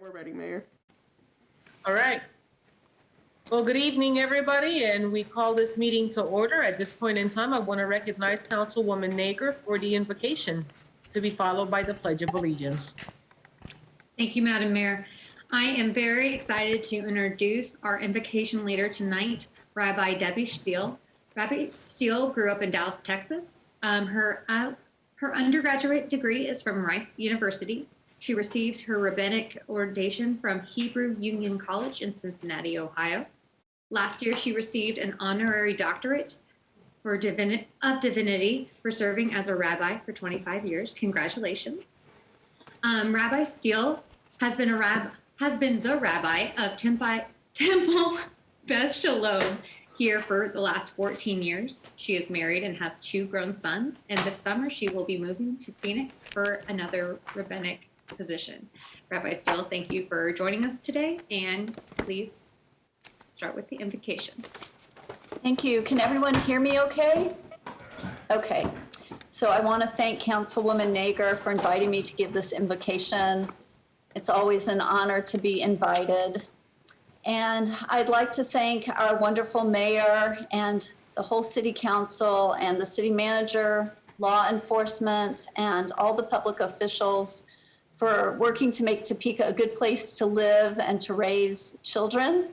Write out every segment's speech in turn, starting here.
We're ready, Mayor. All right. Well, good evening, everybody, and we call this meeting to order. At this point in time, I want to recognize Councilwoman Naeger for the invocation, to be followed by the Pledge of Allegiance. Thank you, Madam Mayor. I am very excited to introduce our invocation leader tonight, Rabbi Debbie Steele. Rabbi Steele grew up in Dallas, Texas. Her undergraduate degree is from Rice University. She received her rabbinic ordination from Hebrew Union College in Cincinnati, Ohio. Last year, she received an honorary doctorate of divinity for serving as a rabbi for 25 years. Congratulations. Rabbi Steele has been the rabbi of Temple Beth Shalom here for the last 14 years. She is married and has 2 grown sons, and this summer she will be moving to Phoenix for another rabbinic position. Rabbi Steele, thank you for joining us today, and please start with the invocation. Thank you. Can everyone hear me okay? Okay. So I want to thank Councilwoman Naeger for inviting me to give this invocation. It's always an honor to be invited. And I'd like to thank our wonderful mayor and the whole city council and the city manager, law enforcement, and all the public officials for working to make Topeka a good place to live and to raise children,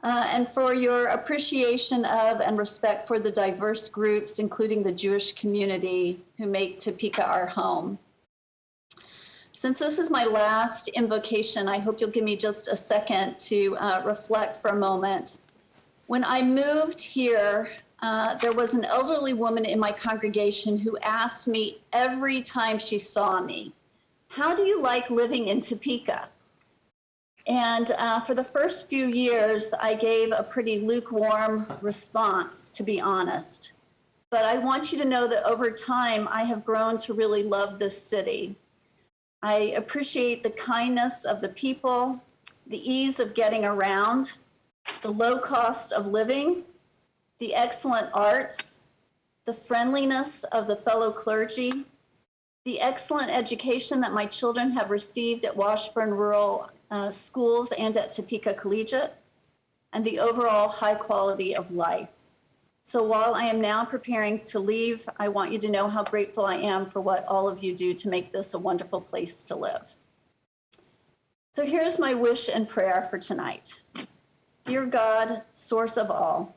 and for your appreciation of and respect for the diverse groups, including the Jewish community, who make Topeka our home. Since this is my last invocation, I hope you'll give me just a second to reflect for a moment. When I moved here, there was an elderly woman in my congregation who asked me every time she saw me, "How do you like living in Topeka?" And for the first few years, I gave a pretty lukewarm response, to be honest. But I want you to know that over time, I have grown to really love this city. I appreciate the kindness of the people, the ease of getting around, the low cost of living, the excellent arts, the friendliness of the fellow clergy, the excellent education that my children have received at Washburn Rural Schools and at Topeka Collegiate, and the overall high quality of life. So while I am now preparing to leave, I want you to know how grateful I am for what all of you do to make this a wonderful place to live. So here's my wish and prayer for tonight. Dear God, source of all,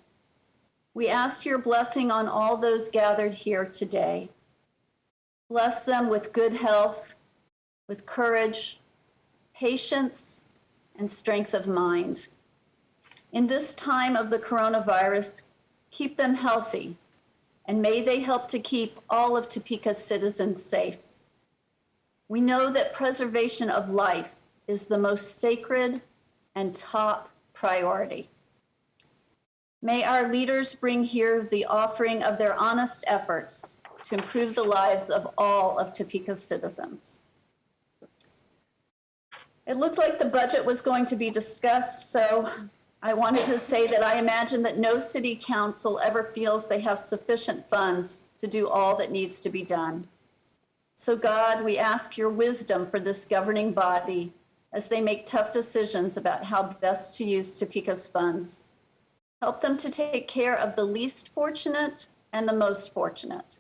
we ask your blessing on all those gathered here today. Bless them with good health, with courage, patience, and strength of mind. In this time of the coronavirus, keep them healthy, and may they help to keep all of Topeka's citizens safe. We know that preservation of life is the most sacred and top priority. May our leaders bring here the offering of their honest efforts to improve the lives of all of Topeka's citizens. It looked like the budget was going to be discussed, so I wanted to say that I imagine that no city council ever feels they have sufficient funds to do all that needs to be done. So God, we ask your wisdom for this governing body as they make tough decisions about how best to use Topeka's funds. Help them to take care of the least fortunate and the most fortunate.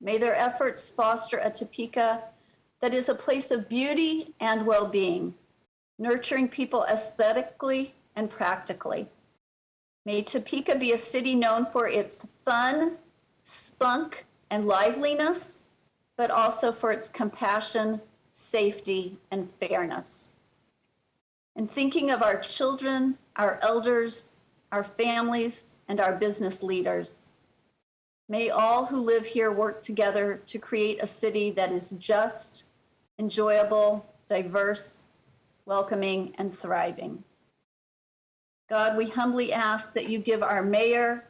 May their efforts foster a Topeka that is a place of beauty and well-being, nurturing people aesthetically and practically. May Topeka be a city known for its fun, spunk, and liveliness, but also for its compassion, safety, and fairness. In thinking of our children, our elders, our families, and our business leaders, may all who live here work together to create a city that is just, enjoyable, diverse, welcoming, and thriving. God, we humbly ask that you give our mayor,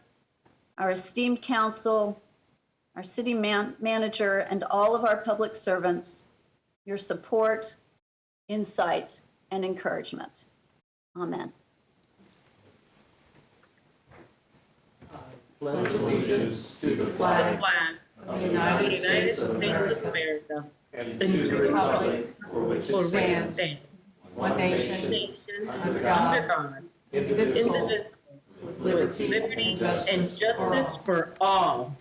our esteemed council, our city manager, and all of our public servants your support, insight, and encouragement. Amen. Pledge allegiance to the Flag flag of the United States of America and to the republic for which it stands, one nation, nation, under under God, God, indivisible, indivisible, with with liberty and justice for all.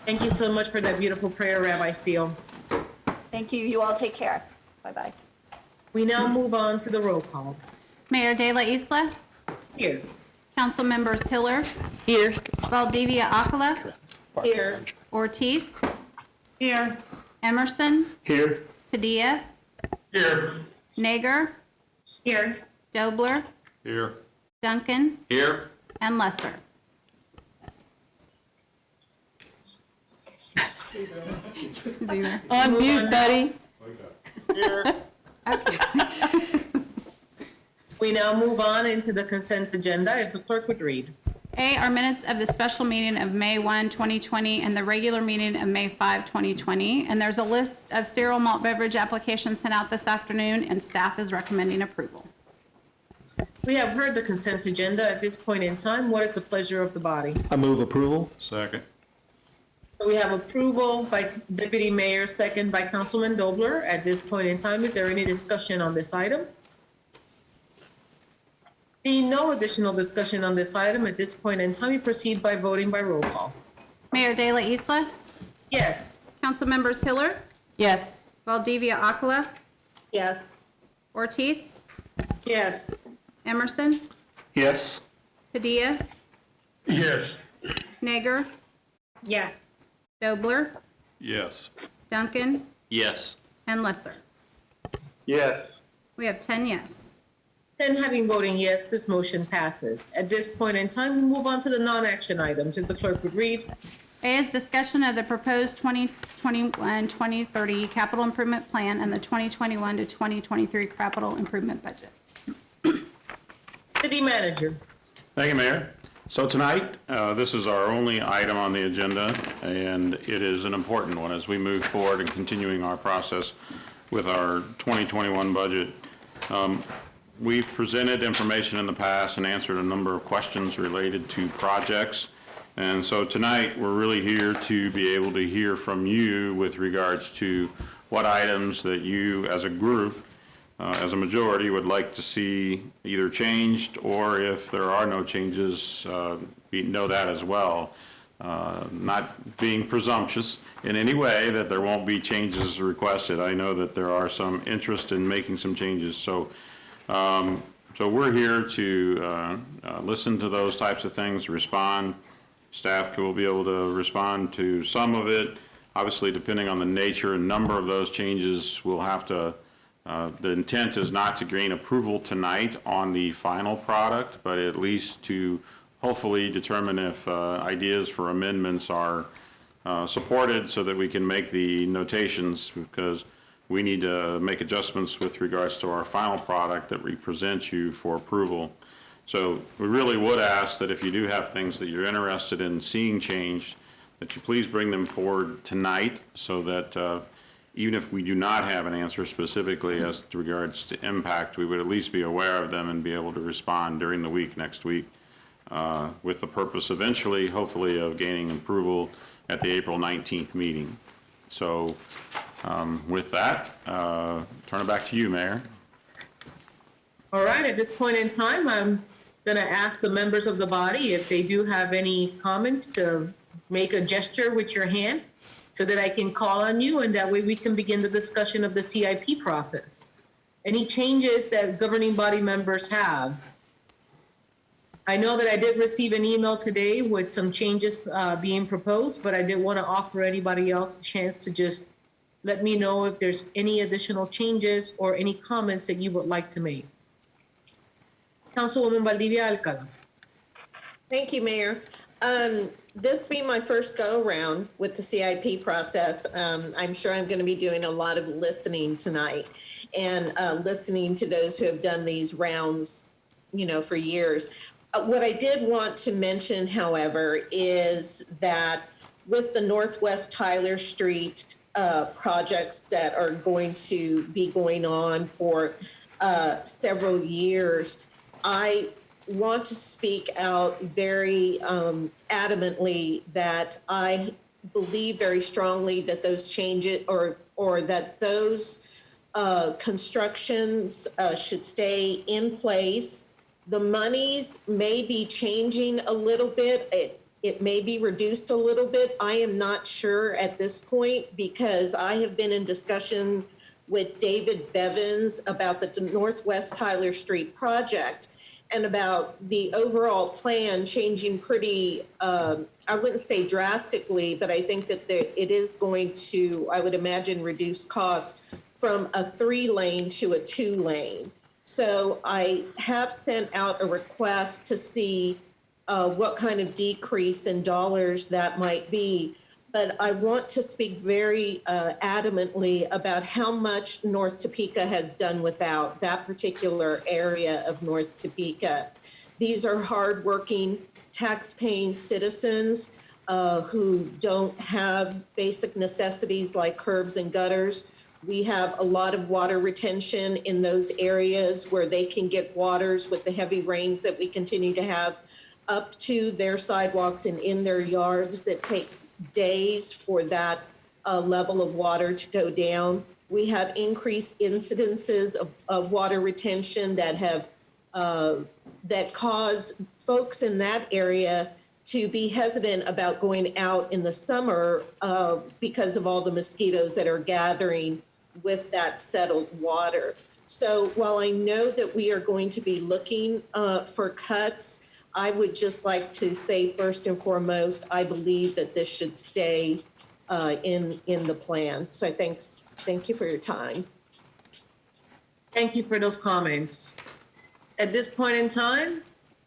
Thank you so much for that beautiful prayer, Rabbi Steele. Thank you. You all take care. Bye-bye. We now move on to the roll call. Mayor De La Isla, Here. Council members Hiller, Here. Valdivia-Alcala, Here. Ortiz, Here. Emerson, Here. Padilla, Here. Naeger, Here. Dobler, Here. Duncan, Here. and Lesser. On mute, buddy. We now move on into the consent agenda. If the clerk would read. A, are minutes of the special meeting of May 1, 2020, and the regular meeting of May 5, 2020. And there's a list of cereal malt beverage applications sent out this afternoon, and staff is recommending approval. We have heard the consent agenda. At this point in time, what is the pleasure of the body? I move approval. Second. We have approval by Deputy Mayor, second by Councilman Dobler. At this point in time, is there any discussion on this item? Seeing no additional discussion on this item, at this point in time, we proceed by voting by roll call. Mayor De La Isla, Yes. Council members Hiller, Yes. Valdivia-Alcala, Yes. Ortiz, Yes. Emerson, Yes. Padilla, Yes. Naeger, Yeah. Dobler, Yes. Duncan, Yes. and Lesser. Yes. We have 10 yes. 10 having voting yes, this motion passes. At this point in time, we move on to the non-action items. If the clerk would read. A is discussion of the proposed 2021-2030 capital improvement plan and the 2021 to 2023 capital improvement budget. City Manager. Thank you, Mayor. So tonight, this is our only item on the agenda, and it is an important one as we move forward in continuing our process with our 2021 budget. We've presented information in the past and answered a number of questions related to projects. And so tonight, we're really here to be able to hear from you with regards to what items that you as a group, as a majority, would like to see either changed, or if there are no changes, know that as well. Not being presumptuous in any way that there won't be changes requested. I know that there are some interest in making some changes. So we're here to listen to those types of things, respond. Staff will be able to respond to some of it. Obviously, depending on the nature and number of those changes, we'll have to, the intent is not to gain approval tonight on the final product, but at least to hopefully determine if ideas for amendments are supported so that we can make the notations, because we need to make adjustments with regards to our final product that we present you for approval. So we really would ask that if you do have things that you're interested in seeing changed, that you please bring them forward tonight so that even if we do not have an answer specifically as to regards to impact, we would at least be aware of them and be able to respond during the week, next week, with the purpose eventually, hopefully, of gaining approval at the April 19th meeting. So with that, turn it back to you, Mayor. All right, at this point in time, I'm going to ask the members of the body if they do have any comments to make a gesture with your hand so that I can call on you, and that way we can begin the discussion of the CIP process. Any changes that governing body members have? I know that I did receive an email today with some changes being proposed, but I did want to offer anybody else a chance to just let me know if there's any additional changes or any comments that you would like to make. Councilwoman Valdivia-Alcala. Thank you, Mayor. This being my first go-around with the CIP process, I'm sure I'm going to be doing a lot of listening tonight and listening to those who have done these rounds, for years. What I did want to mention, however, is that with the Northwest Tyler Street projects that are going to be going on for several years, I want to speak out very adamantly that I believe very strongly that those changes or that those constructions should stay in place. The monies may be changing a little bit. It may be reduced a little bit. I am not sure at this point because I have been in discussion with David Bevins about the Northwest Tyler Street project and about the overall plan changing pretty, I wouldn't say drastically, but I think that it is going to, I would imagine, reduce costs from a 3-lane to a 2-lane. So I have sent out a request to see what kind of decrease in dollars that might be. But I want to speak very adamantly about how much North Topeka has done without that particular area of North Topeka. These are hardworking, tax-paying citizens who don't have basic necessities like curbs and gutters. We have a lot of water retention in those areas where they can get waters with the heavy rains that we continue to have up to their sidewalks and in their yards that takes days for that level of water to go down. We have increased incidences of water retention that have that cause folks in that area to be hesitant about going out in the summer because of all the mosquitoes that are gathering with that settled water. So while I know that we are going to be looking for cuts, I would just like to say first and foremost, I believe that this should stay in the plan. So thank you for your time. Thank you for those comments. At this point in time,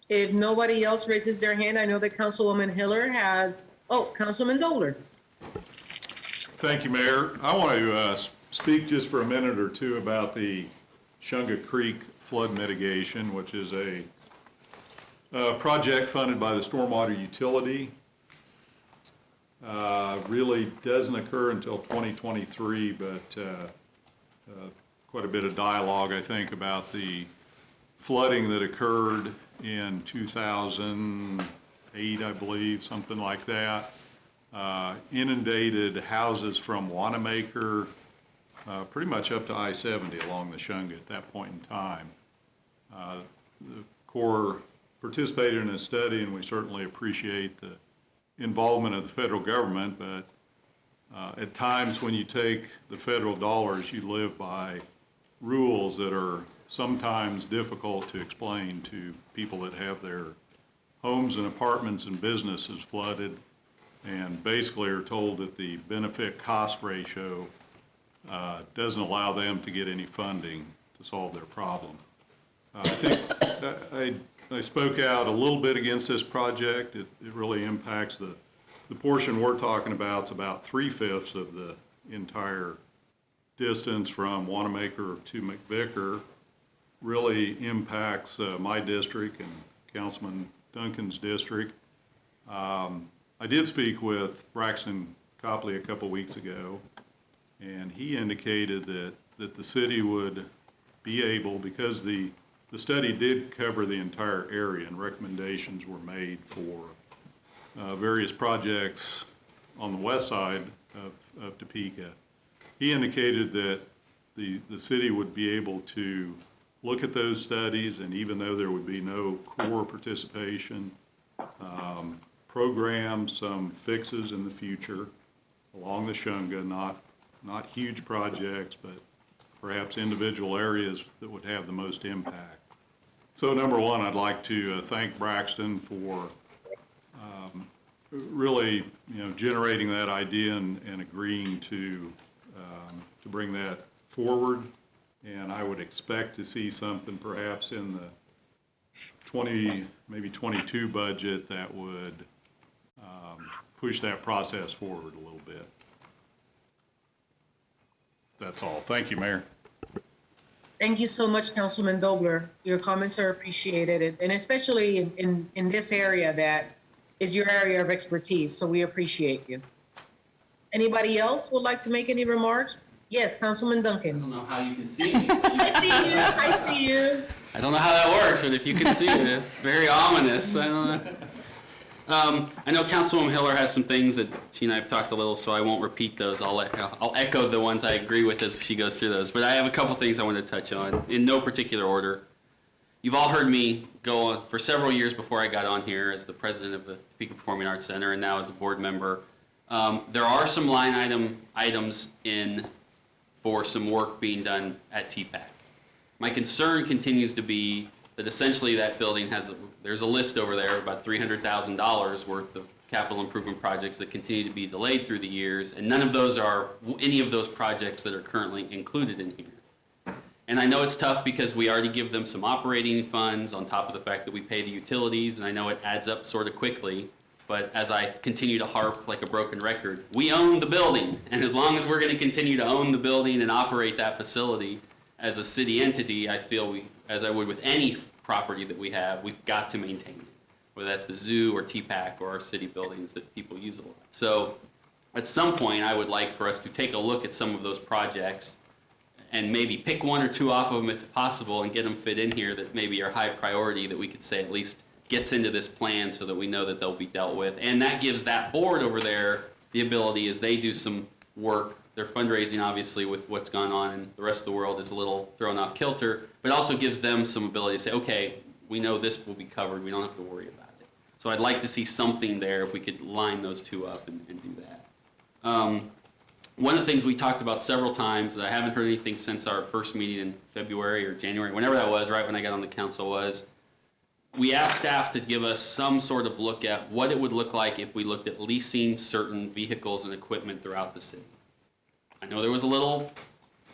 if nobody else raises their hand, I know that Councilwoman Hiller has, Councilman Doler. Thank you, Mayor. I want to speak just for a minute or two about the Shunga Creek flood mitigation, which is a project funded by the Stormwater Utility. Really doesn't occur until 2023, but quite a bit of dialogue, I think, about the flooding that occurred in 2008, I believe, something like that. Inundated houses from Wanamaker pretty much up to I-70 along the Shunga at that point in time. The Corps participated in a study, and we certainly appreciate the involvement of the federal government, but at times when you take the federal dollars, you live by rules that are sometimes difficult to explain to people that have their homes and apartments and businesses flooded, and basically are told that the benefit-cost ratio doesn't allow them to get any funding to solve their problem. I think I spoke out a little bit against this project. It really impacts the portion we're talking about. It's about 3/5 of the entire distance from Wanamaker to McVicker. Really impacts my district and Councilman Duncan's district. I did speak with Braxton Copley a couple weeks ago, and he indicated that the city would be able, because the study did cover the entire area and recommendations were made for various projects on the west side of Topeka. He indicated that the city would be able to look at those studies, and even though there would be no core participation, program some fixes in the future along the Shunga, not huge projects, but perhaps individual areas that would have the most impact. So number one, I'd like to thank Braxton for really, generating that idea and agreeing to bring that forward. And I would expect to see something perhaps in the 20, maybe 22 budget that would push that process forward a little bit. That's all. Thank you, Mayor. Thank you so much, Councilman Dobler. Your comments are appreciated, and especially in this area that is your area of expertise, so we appreciate you. Anybody else would like to make any remarks? Yes, Councilman Duncan. I don't know how you can see me. I see you, I see you. I don't know how that works, but if you can see it, very ominous. I don't know. I know Councilwoman Hiller has some things that she and I have talked a little, so I won't repeat those. I'll echo the ones I agree with as she goes through those. But I have a couple things I want to touch on in no particular order. You've all heard me go on for several years before I got on here as the president of the Topeka Performing Arts Center and now as a board member. There are some line items in for some work being done at TPAC. My concern continues to be that essentially that building there's a list over there of about $300,000 worth of capital improvement projects that continue to be delayed through the years, and none of those are any of those projects that are currently included in here. And I know it's tough because we already give them some operating funds on top of the fact that we pay the utilities, and I know it adds up sort of quickly, but as I continue to harp like a broken record, we own the building, and as long as we're going to continue to own the building and operate that facility as a city entity, I feel as I would with any property that we have, we've got to maintain it, whether that's the zoo or TPAC or our city buildings that people use a lot. So at some point, I would like for us to take a look at some of those projects and maybe pick one or two off of them if it's possible and get them fit in here that maybe are high priority that we could say at least gets into this plan so that we know that they'll be dealt with. And that gives that board over there the ability as they do some work. They're fundraising, obviously, with what's gone on, and the rest of the world is a little thrown off kilter, but also gives them some ability to say, okay, we know this will be covered. We don't have to worry about it. So I'd like to see something there if we could line those two up and do that. One of the things we talked about several times that I haven't heard anything since our first meeting in February or January, whenever that was, right when I got on the council, was we asked staff to give us some sort of look at what it would look like if we looked at leasing certain vehicles and equipment throughout the city. I know there was a little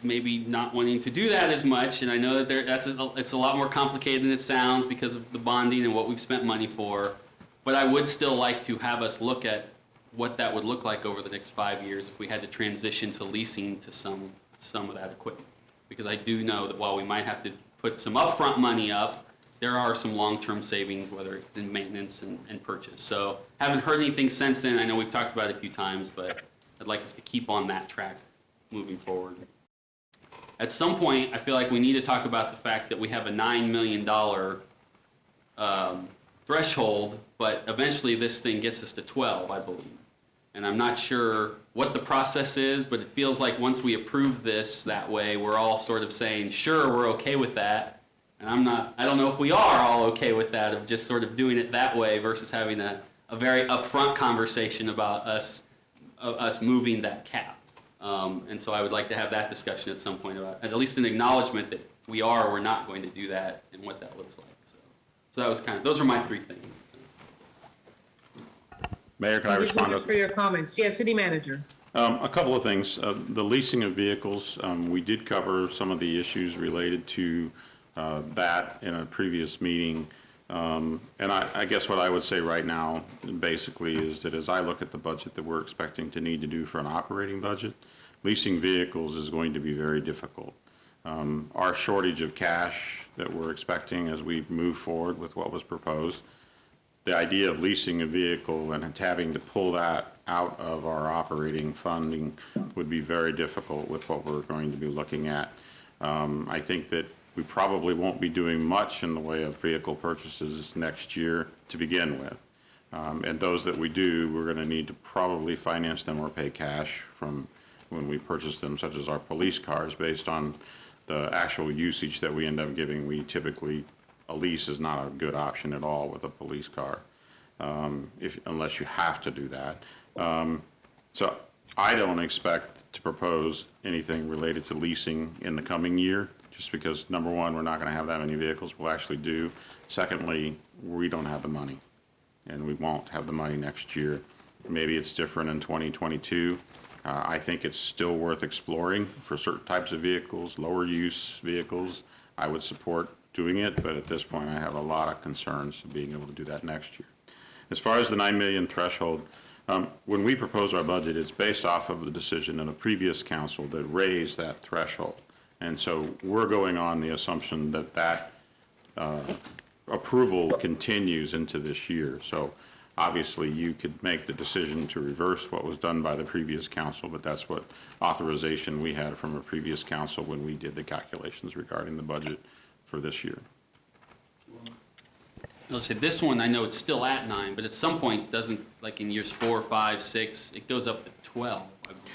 maybe not wanting to do that as much, and I know that it's a lot more complicated than it sounds because of the bonding and what we've spent money for, but I would still like to have us look at what that would look like over the next 5 years if we had to transition to leasing to some of that equipment. Because I do know that while we might have to put some upfront money up, there are some long-term savings, whether it's in maintenance and purchase. So haven't heard anything since then. I know we've talked about it a few times, but I'd like us to keep on that track moving forward. At some point, I feel like we need to talk about the fact that we have a $9 million threshold, but eventually this thing gets us to 12, I believe. And I'm not sure what the process is, but it feels like once we approve this that way, we're all sort of saying, sure, we're okay with that. And I don't know if we are all okay with that, of just sort of doing it that way versus having a very upfront conversation about us moving that cap. And so I would like to have that discussion at some point about, at least an acknowledgement that we are or we're not going to do that and what that looks like. So that was those are my three things. Mayor, can I Thank you so respond? much for your comments. Yes, city manager. A couple of things. The leasing of vehicles, we did cover some of the issues related to that in a previous meeting. And I guess what I would say right now, basically, is that as I look at the budget that we're expecting to need to do for an operating budget, leasing vehicles is going to be very difficult. Our shortage of cash that we're expecting as we move forward with what was proposed, the idea of leasing a vehicle and having to pull that out of our operating funding would be very difficult with what we're going to be looking at. I think that we probably won't be doing much in the way of vehicle purchases next year to begin with. And those that we do, we're going to need to probably finance them or pay cash from when we purchase them, such as our police cars, based on the actual usage that we end up giving. We typically, a lease is not a good option at all with a police car, unless you have to do that. So I don't expect to propose anything related to leasing in the coming year, just because, number one, we're not going to have that many vehicles we'll actually do. Secondly, we don't have the money, and we won't have the money next year. Maybe it's different in 2022. I think it's still worth exploring for certain types of vehicles, lower use vehicles. I would support doing it, but at this point, I have a lot of concerns of being able to do that next year. As far as the 9 million threshold, when we propose our budget, it's based off of the decision in a previous council that raised that threshold. And so we're going on the assumption that that approval continues into this year. So obviously you could make the decision to reverse what was done by the previous council, but that's what authorization we had from a previous council when we did the calculations regarding the budget for this year. let's say this one, I know it's still at 9, but at some point, doesn't, like in years 4, 5, 6, it goes up to 12.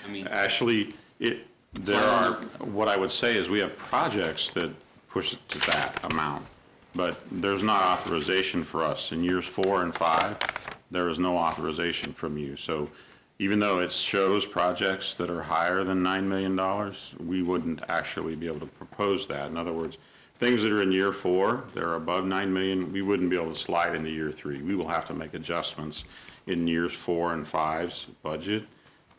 I mean, Actually, there are, what I would say is we have projects that push it to that amount, but there's not authorization for us. In years 4 and 5, there is no authorization from you. So even though it shows projects that are higher than $9 million, we wouldn't actually be able to propose that. In other words, things that are in year 4, that are above 9 million, we wouldn't be able to slide into year 3. We will have to make adjustments in years 4 and 5's budget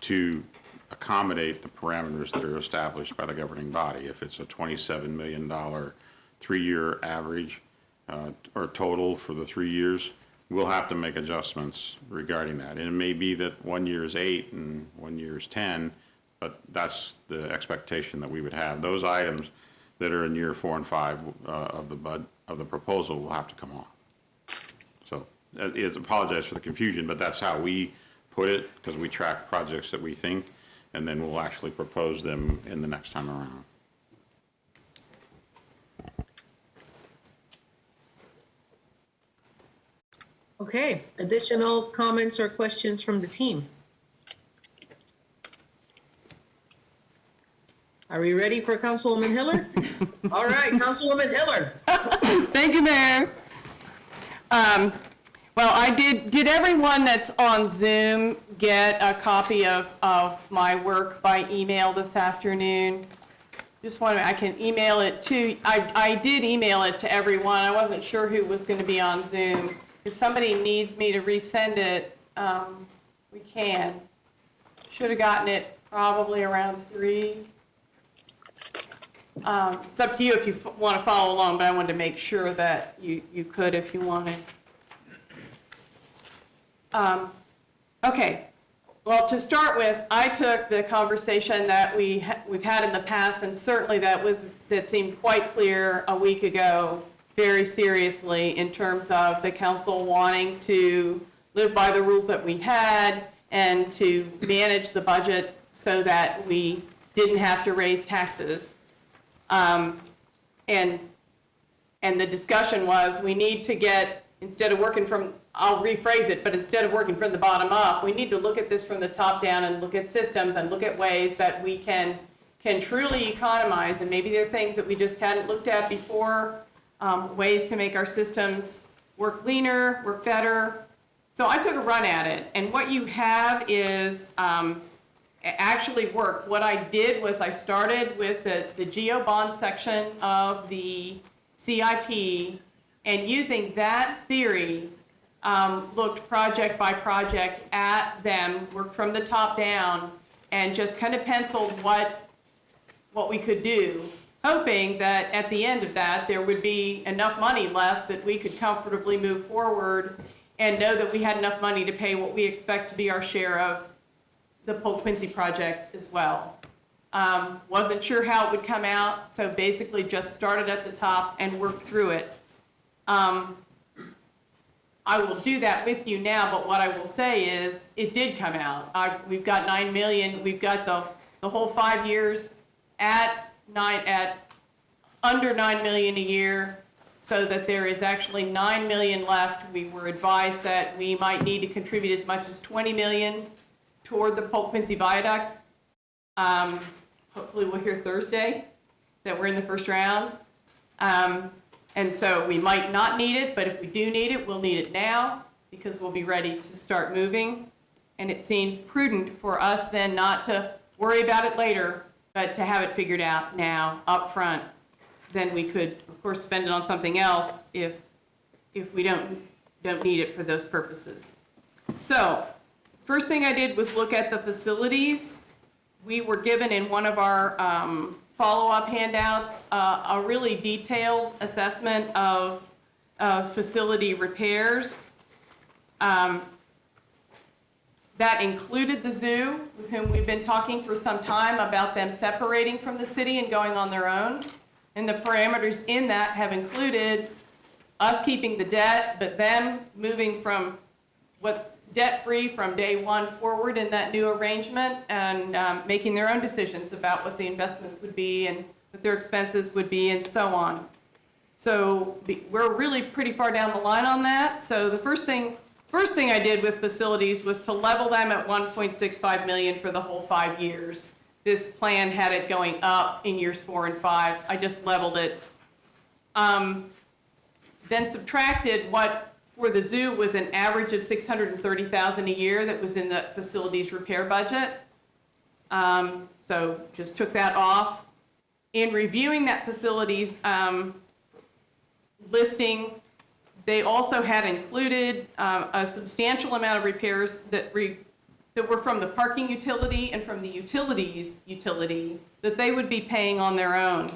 to accommodate the parameters that are established by the governing body. If it's a $27 million 3-year average or total for the 3 years, we'll have to make adjustments regarding that. And it may be that 1 year is 8 and 1 year is 10, but that's the expectation that we would have. Those items that are in year 4 and 5 of the proposal will have to come off. So I apologize for the confusion, but that's how we put it, because we track projects that we think, and then we'll actually propose them in the next time around. Okay, additional comments or questions from the team? Are we ready for Councilwoman Hiller? All right, Councilwoman Hiller. Thank you, Mayor. Well, did everyone that's on Zoom get a copy of my work by email this afternoon? Just wondering, I can email it to, I did email it to everyone. I wasn't sure who was going to be on Zoom. If somebody needs me to resend it, we can. Should have gotten it probably around 3. It's up to you if you want to follow along, but I wanted to make sure that you could if you wanted. Okay, well, to start with, I took the conversation that we've had in the past, and certainly that seemed quite clear a week ago, very seriously in terms of the council wanting to live by the rules that we had and to manage the budget so that we didn't have to raise taxes. And the discussion was we need to get, instead of working from, I'll rephrase it, but instead of working from the bottom up, we need to look at this from the top down and look at systems and look at ways that we can truly economize. And maybe there are things that we just hadn't looked at before, ways to make our systems work leaner, work better. So I took a run at it. And what you have is actually worked. What I did was I started with the GEO bond section of the CIP, and using that theory, looked project by project at them, worked from the top down, and just kind of penciled what we could do, hoping that at the end of that there would be enough money left that we could comfortably move forward and know that we had enough money to pay what we expect to be our share of the Polk Quincy project as well. Wasn't sure how it would come out, so basically just started at the top and worked through it. I will do that with you now, but what I will say is it did come out. We've got 9 million. We've got the whole 5 years at under 9 million a year, so that there is actually 9 million left. We were advised that we might need to contribute as much as 20 million toward the Polk Quincy Viaduct. Hopefully we'll hear Thursday that we're in the first round. And so we might not need it, but if we do need it, we'll need it now because we'll be ready to start moving. And it seemed prudent for us then not to worry about it later, but to have it figured out now up front. Then we could, of course, spend it on something else if we don't need it for those purposes. So first thing I did was look at the facilities. We were given in one of our follow-up handouts a really detailed assessment of facility repairs. That included the zoo, with whom we've been talking for some time about them separating from the city and going on their own. And the parameters in that have included us keeping the debt, but them moving from debt-free from day one forward in that new arrangement, and making their own decisions about what the investments would be and what their expenses would be and so on. So we're really pretty far down the line on that. So the first thing I did with facilities was to level them at 1.65 million for the whole 5 years. This plan had it going up in years 4 and 5. I just leveled it. Then subtracted what for the zoo was an average of $630,000 a year that was in the facilities repair budget. So just took that off. In reviewing that facilities listing, they also had included a substantial amount of repairs that were from the parking utility and from the utilities utility that they would be paying on their own.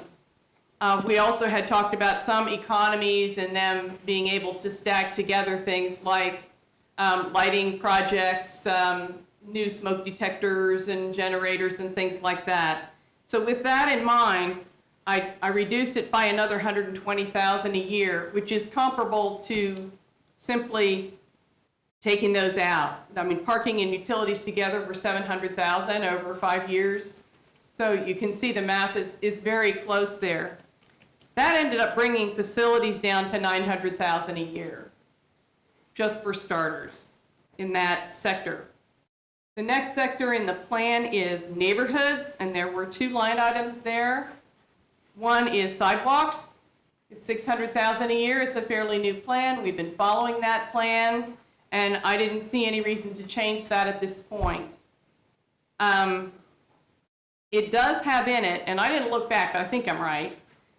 We also had talked about some economies and them being able to stack together things like lighting projects, new smoke detectors and generators and things like that. So with that in mind, I reduced it by another $120,000 a year, which is comparable to simply taking those out. I mean, parking and utilities together were $700,000 over 5 years. So you can see the math is very close there. That ended up bringing facilities down to $900,000 a year, just for starters, in that sector. The next sector in the plan is neighborhoods, and there were 2 line items there. One is sidewalks. It's $600,000 a year. It's a fairly new plan. We've been following that plan, and I didn't see any reason to change that at this point. It does have in it, and I didn't look back, but I think I'm right,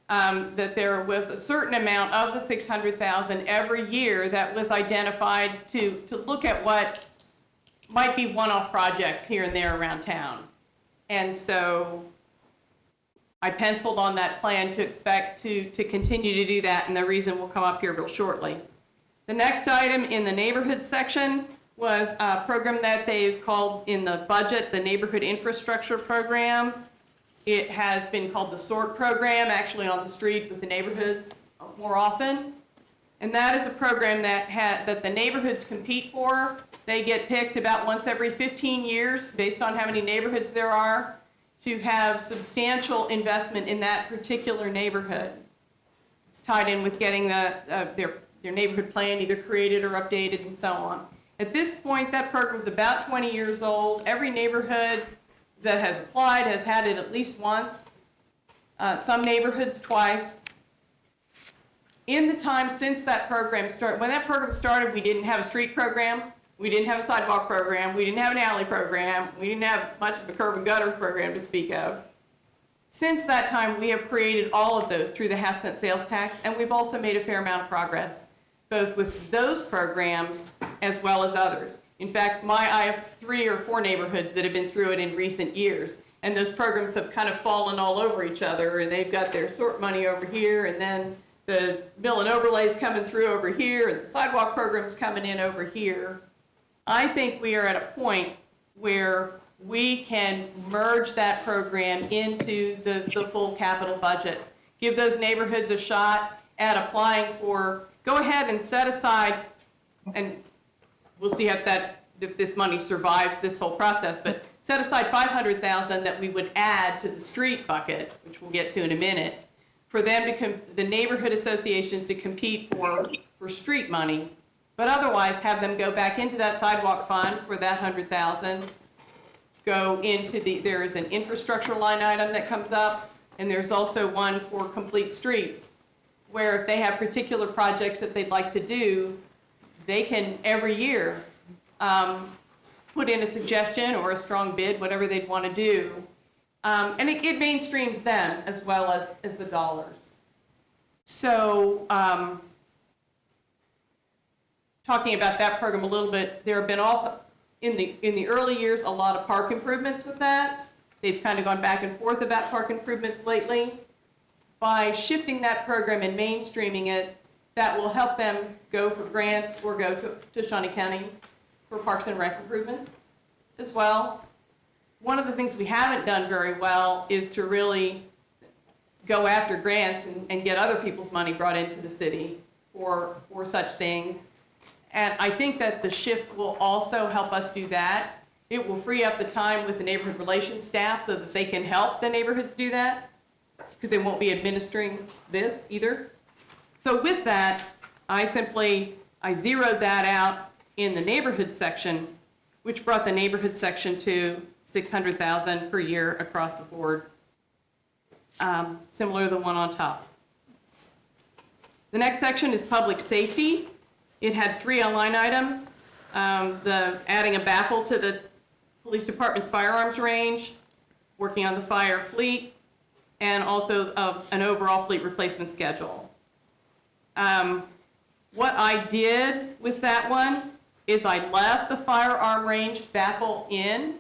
that there was a certain amount of the $600,000 every year that was identified to look at what might be one-off projects here and there around town. And so I penciled on that plan to expect to continue to do that, and the reason will come up here real shortly. The next item in the neighborhood section was a program that they've called in the budget the Neighborhood Infrastructure Program. It has been called the SORT program, actually on the street with the neighborhoods more often. And that is a program that the neighborhoods compete for. They get picked about once every 15 years based on how many neighborhoods there are to have substantial investment in that particular neighborhood. It's tied in with getting their neighborhood plan either created or updated and so on. At this point, that program is about 20 years old. Every neighborhood that has applied has had it at least once, some neighborhoods twice. In the time since that program started, when that program started, we didn't have a street program, we didn't have a sidewalk program, we didn't have an alley program, we didn't have much of a curb and gutter program to speak of. Since that time, we have created all of those through the half-cent sales tax, and we've also made a fair amount of progress, both with those programs as well as others. In fact, I have 3 or 4 neighborhoods that have been through it in recent years, and those programs have kind of fallen all over each other, and they've got their SORT money over here, and then the mill and overlays coming through over here, and the sidewalk program's coming in over here. I think we are at a point where we can merge that program into the full capital budget. Give those neighborhoods a shot at applying for, go ahead and set aside, and we'll see if this money survives this whole process, but set aside $500,000 that we would add to the street bucket, which we'll get to in a minute, for them the neighborhood associations to compete for street money, but otherwise have them go back into that sidewalk fund for that $100,000, go into there is an infrastructure line item that comes up, and there's also one for complete streets, where if they have particular projects that they'd like to do, they can every year put in a suggestion or a strong bid, whatever they'd want to do. And it mainstreams them as well as the dollars. So talking about that program a little bit, there have been in the early years a lot of park improvements with that. They've kind of gone back and forth about park improvements lately. By shifting that program and mainstreaming it, that will help them go for grants or go to Shawnee County for parks and rec improvements as well. One of the things we haven't done very well is to really go after grants and get other people's money brought into the city for such things. And I think that the shift will also help us do that. It will free up the time with the neighborhood relations staff so that they can help the neighborhoods do that, because they won't be administering this either. So with that, I zeroed that out in the neighborhood section, which brought the neighborhood section to $600,000 per year across the board, similar to the one on top. The next section is public safety. It had 3 line items. Adding a baffle to the police department's firearms range, working on the fire fleet, and also an overall fleet replacement schedule. What I did with that one is I left the firearm range baffle in.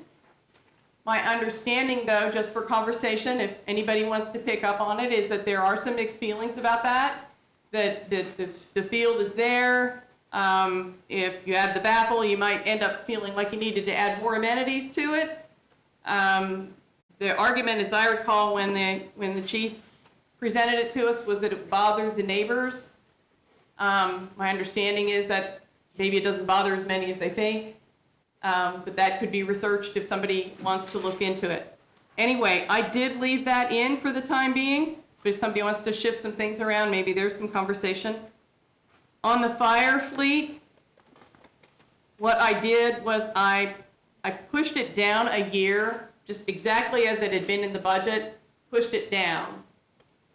My understanding, though, just for conversation, if anybody wants to pick up on it, is that there are some mixed feelings about that, that the field is there. If you add the baffle, you might end up feeling like you needed to add more amenities to it. The argument, as I recall, when the chief presented it to us, was that it bothered the neighbors. My understanding is that maybe it doesn't bother as many as they think, but that could be researched if somebody wants to look into it. Anyway, I did leave that in for the time being, but if somebody wants to shift some things around, maybe there's some conversation. On the fire fleet, what I did was I pushed it down a year, just exactly as it had been in the budget, pushed it down.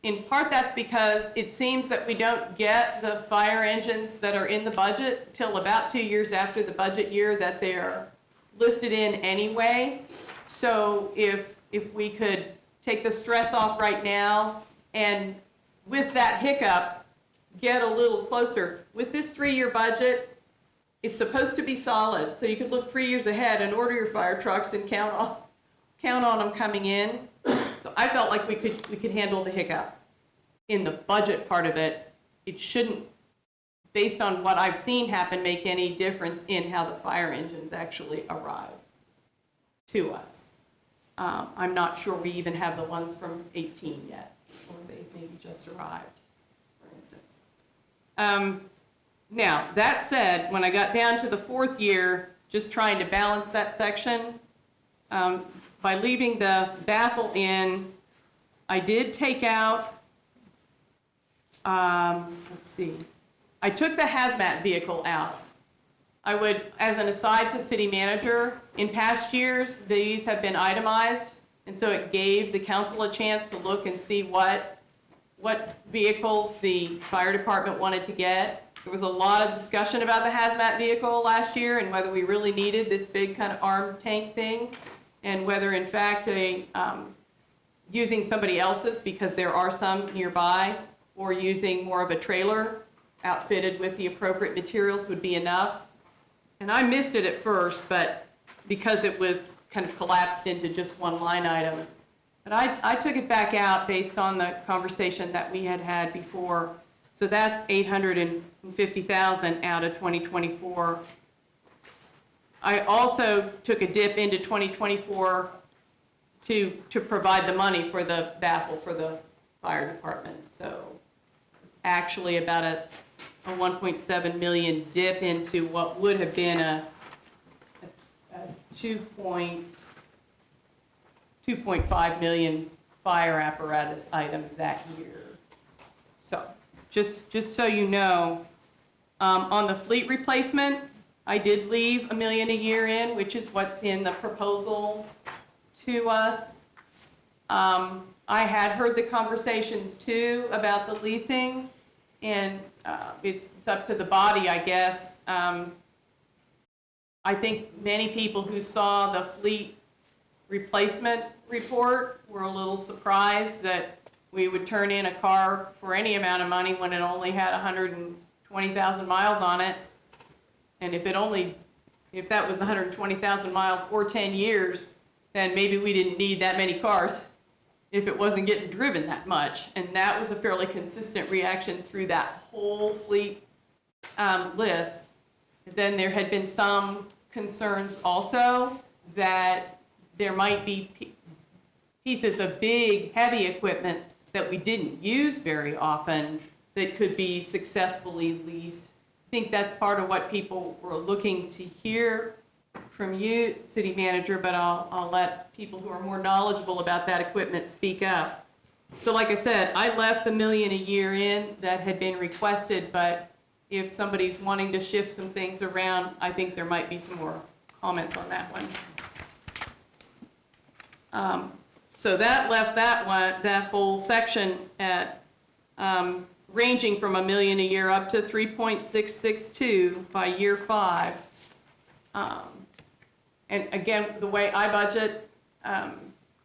In part, that's because it seems that we don't get the fire engines that are in the budget till about 2 years after the budget year that they're listed in anyway. So if we could take the stress off right now, and with that hiccup, get a little closer. With this 3-year budget, it's supposed to be solid, so you could look 3 years ahead and order your fire trucks and count on them coming in. So I felt like we could handle the hiccup. In the budget part of it, it shouldn't, based on what I've seen happen, make any difference in how the fire engines actually arrive to us. I'm not sure we even have the ones from 18 yet, or they maybe just arrived, for instance. Now, that said, when I got down to the 4th year, just trying to balance that section, by leaving the baffle in, I did take out, let's see, I took the hazmat vehicle out. I would, as an aside to city manager, in past years, these have been itemized, and so it gave the council a chance to look and see what vehicles the fire department wanted to get. There was a lot of discussion about the hazmat vehicle last year and whether we really needed this big kind of armed tank thing, and whether in fact using somebody else's, because there are some nearby, or using more of a trailer outfitted with the appropriate materials would be enough. And I missed it at first, but because it was kind of collapsed into just one line item. But I took it back out based on the conversation that we had had before. So that's $850,000 out of 2024. I also took a dip into 2024 to provide the money for the baffle for the fire department. So it's actually about a 1.7 million dip into what would have been a 2.5 million fire apparatus item that year. So just so you know, on the fleet replacement, I did leave $1 million a year in, which is what's in the proposal to us. I had heard the conversations too about the leasing, and it's up to the body, I guess. I think many people who saw the fleet replacement report were a little surprised that we would turn in a car for any amount of money when it only had 120,000 miles on it. And if that was 120,000 miles or 10 years, then maybe we didn't need that many cars if it wasn't getting driven that much. And that was a fairly consistent reaction through that whole fleet list. Then there had been some concerns also that there might be pieces of big, heavy equipment that we didn't use very often that could be successfully leased. I think that's part of what people were looking to hear from you, City Manager, but I'll let people who are more knowledgeable about that equipment speak up. So like I said, I left the million a year in that had been requested, but if somebody's wanting to shift some things around, I think there might be some more comments on that one. So that left that whole section at ranging from $1 million a year up to 3.662 by year 5. And again, the way I budget,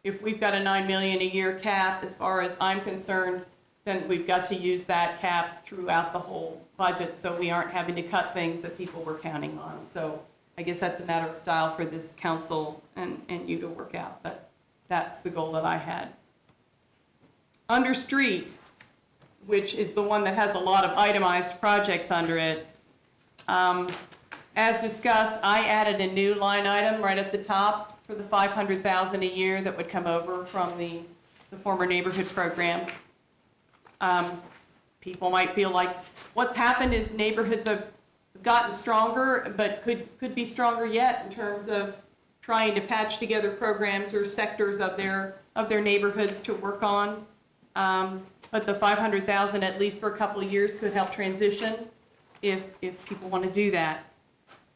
if we've got a $9 million a year cap, as far as I'm concerned, then we've got to use that cap throughout the whole budget, so we aren't having to cut things that people were counting on. So I guess that's a matter of style for this council and you to work out, but that's the goal that I had. Under street, which is the one that has a lot of itemized projects under it, as discussed, I added a new line item right at the top for the $500,000 a year that would come over from the former neighborhood program. People might feel like what's happened is neighborhoods have gotten stronger, but could be stronger yet in terms of trying to patch together programs or sectors of their neighborhoods to work on. But the $500,000, at least for a couple of years, could help transition if people want to do that.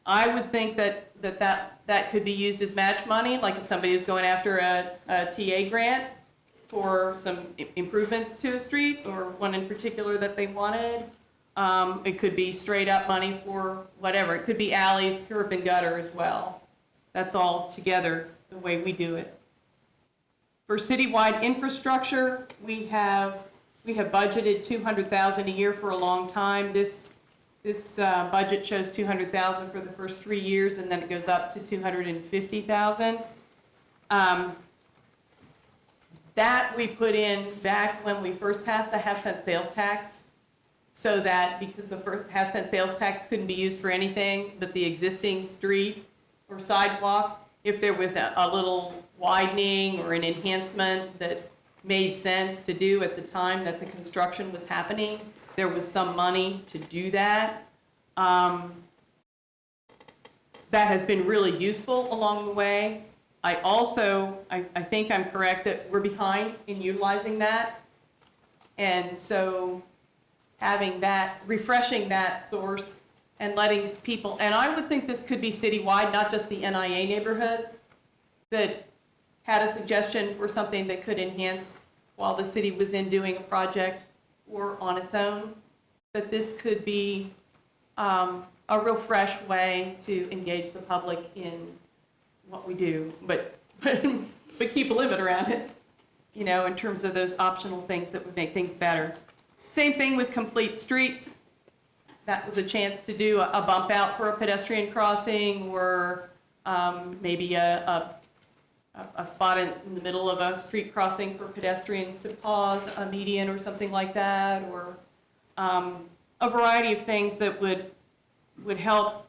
I would think that could be used as match money, like if somebody is going after a TA grant for some improvements to a street or one in particular that they wanted. It could be straight up money for whatever. It could be alleys, curb and gutter as well. That's all together the way we do it. For citywide infrastructure, we have budgeted $200,000 a year for a long time. This budget shows $200,000 for the first 3 years, and then it goes up to $250,000. That we put in back when we first passed the half-cent sales tax, so that because the first half-cent sales tax couldn't be used for anything but the existing street or sidewalk, if there was a little widening or an enhancement that made sense to do at the time that the construction was happening, there was some money to do that. That has been really useful along the way. I also, I think I'm correct that we're behind in utilizing that. And so having that, refreshing that source and letting people, and I would think this could be citywide, not just the NIA neighborhoods, that had a suggestion for something that could enhance while the city was in doing a project or on its own, that this could be a real fresh way to engage the public in what we do, but keep a limit around it, you know, in terms of those optional things that would make things better. Same thing with complete streets. That was a chance to do a bump out for a pedestrian crossing, or maybe a spot in the middle of a street crossing for pedestrians to pause, a median or something like that, or a variety of things that would help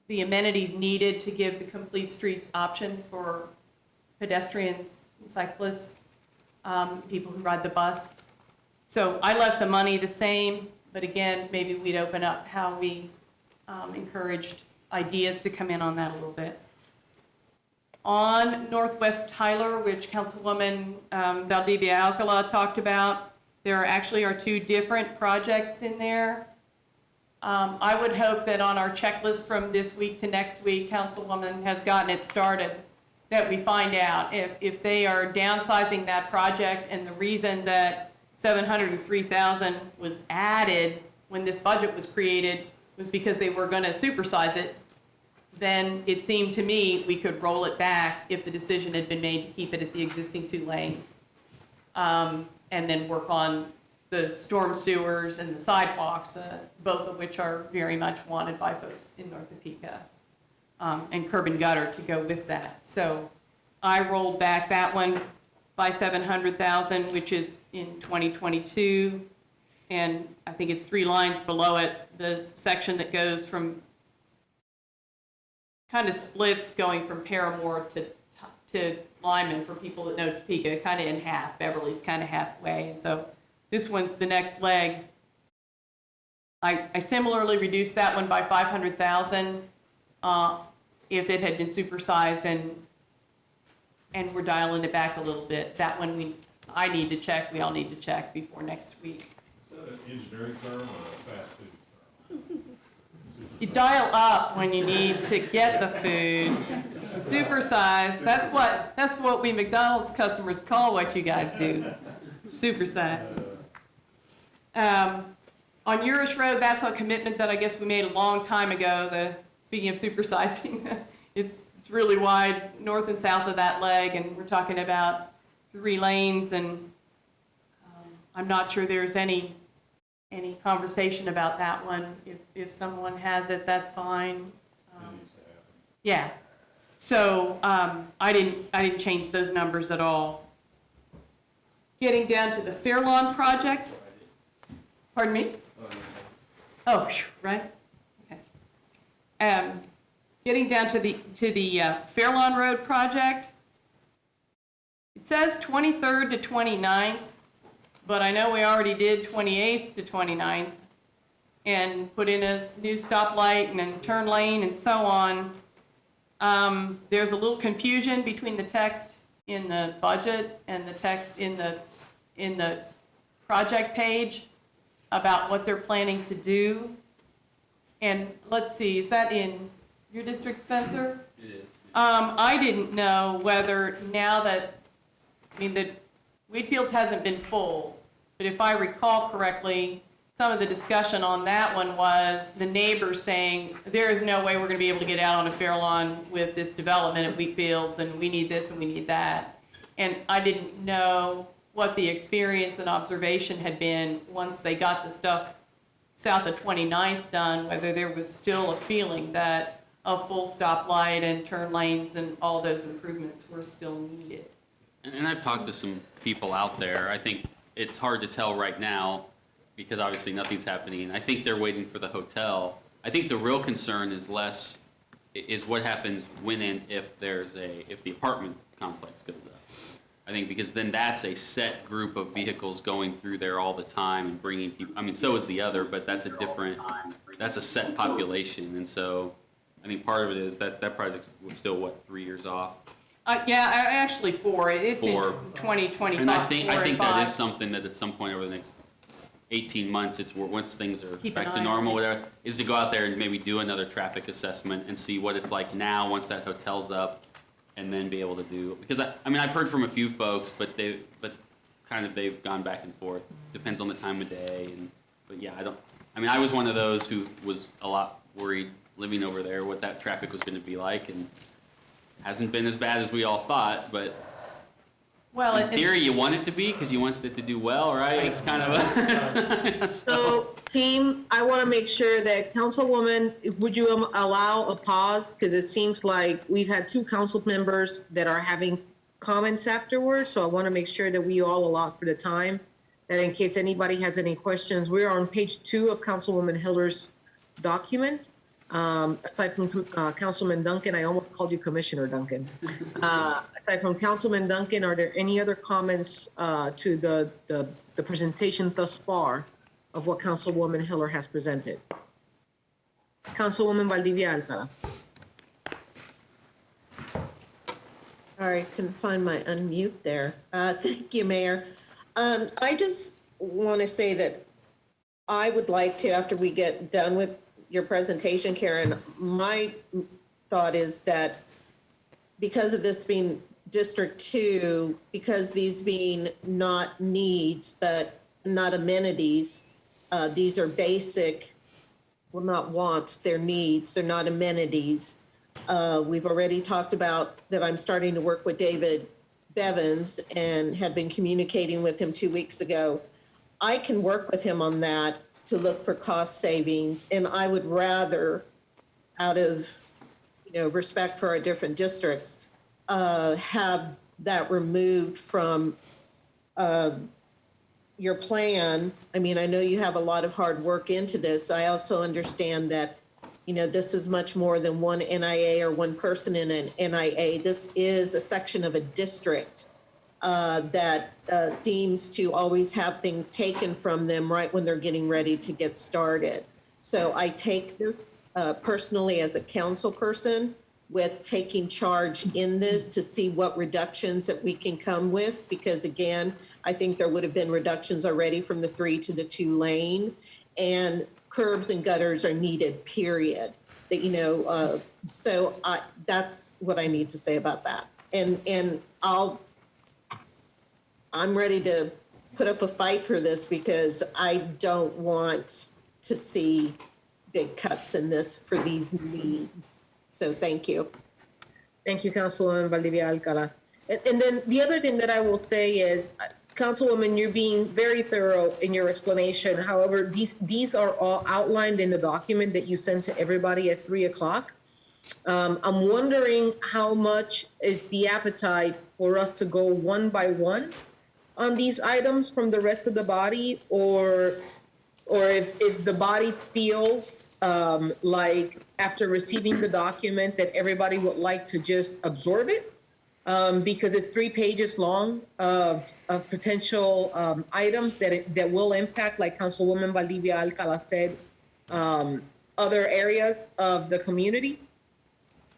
the amenities needed to give the complete streets options for pedestrians, cyclists, people who ride the bus. So I left the money the same, but again, maybe we'd open up how we encouraged ideas to come in on that a little bit. On Northwest Tyler, which Councilwoman Valdivia-Alcala talked about, there actually are 2 different projects in there. I would hope that on our checklist from this week to next week, Councilwoman has gotten it started, that we find out if they are downsizing that project, and the reason that $703,000 was added when this budget was created was because they were going to supersize it, then it seemed to me we could roll it back if the decision had been made to keep it at the existing 2 lanes, and then work on the storm sewers and the sidewalks, both of which are very much wanted by folks in North Topeka, and curb and gutter to go with that. So I rolled back that one by $700,000, which is in 2022, and I think it's 3 lines below it, the section that goes from, kind of splits going from Paramore to Lyman, for people that know Topeka, kind of in half. Beverly's kind of halfway, and so this one's the next leg. I similarly reduced that one by $500,000 if it had been supersized, and we're dialing it back a little bit. That one I need to check, we all need to check before next week. Is that an engineering firm or a fast food firm? You dial up when you need to get the food. Supersize, that's what we McDonald's customers call what you guys do. Supersize. On Urish Road, that's a commitment that I guess we made a long time ago. Speaking of supersizing, it's really wide north and south of that leg, and we're talking about 3 lanes, and I'm not sure there's any conversation about that one. If someone has it, that's fine. Yeah. So I didn't change those numbers at all. Getting down to the Fairlawn project. Pardon me? Oh, phew, right? Okay. Getting down to the Fairlawn Road project. It says 23rd to 29th, but I know we already did 28th to 29th and put in a new stoplight and a turn lane and so on. There's a little confusion between the text in the budget and the text in the project page about what they're planning to do. And let's see, is that in your district, Spencer? It is. I didn't know whether now that, the Wheatfields hasn't been full, but if I recall correctly, some of the discussion on that one was the neighbors saying, there is no way we're gonna be able to get out on a Fairlawn with this development at Wheatfields, and we need this and we need that. And I didn't know what the experience and observation had been once they got the stuff south of 29th done, whether there was still a feeling that a full stoplight and turn lanes and all those improvements were still needed. And I've talked to some people out there. I think it's hard to tell right now because obviously nothing's happening. And I think they're waiting for the hotel. I think the real concern is what happens when and if the apartment complex goes up. I think because then that's a set group of vehicles going through there all the time and bringing people. So is the other, but that's a set population. And so I think part of it is that project's still, 3 years off? Yeah, actually 4. It's in 2025. And I think that 5. is something that at some point over the next 18 months, once things are Keep an back to eye on normal, it. whatever, is to go out there and maybe do another traffic assessment and see what it's like now once that hotel's up, and then be able to do, because I've heard from a few folks, but they've gone back and forth. Depends on the time of day, but yeah, I was one of those who was a lot worried living over there what that traffic was going to be like, and hasn't been as bad as we all thought, but Well, in theory, you want it to be because you want it to do well, right? It's kind of a. So, team, I want to make sure that Councilwoman, would you allow a pause? Because it seems like we've had 2 council members that are having comments afterwards. So I want to make sure that we all allot for the time, that in case anybody has any questions, we're on page 2 of Councilwoman Hiller's document. Aside from Councilman Duncan, I almost called you Commissioner Duncan. Aside from Councilman Duncan, are there any other comments to the presentation thus far of what Councilwoman Hiller has presented? Councilwoman Valdivia-Alcala. All right, couldn't find my unmute there. Thank you, Mayor. I just want to say that I would like to, after we get done with your presentation, Karen, my thought is that because of this being District 2, because these being not needs, but not amenities, these are basic, well, not wants, they're needs, they're not amenities. We've already talked about that I'm starting to work with David Bevins and had been communicating with him 2 weeks ago. I can work with him on that to look for cost savings, and I would rather, out of respect for our different districts, have that removed from your plan. I mean, I know you have a lot of hard work into this. I also understand that this is much more than one NIA or one person in an NIA. This is a section of a district that seems to always have things taken from them right when they're getting ready to get started. So I take this personally as a council person. with taking charge in this to see what reductions that we can come with, because again, I think there would have been reductions already from the 3 to the 2 lane, and curbs and gutters are needed, period. That, you know, so that's what I need to say about that. And I'm ready to put up a fight for this because I don't want to see big cuts in this for these needs. So thank you. Thank you, Councilwoman Valdivia-Alcala. And then the other thing that I will say is, Councilwoman, you're being very thorough in your explanation. However, these are all outlined in the document that you sent to everybody at 3 o'clock. I'm wondering how much is the appetite for us to go one by one on these items from the rest of the body, or if the body feels like after receiving the document that everybody would like to just absorb it, because it's 3 pages long of potential items that will impact, like Councilwoman Valdivia-Alcala said, other areas of the community.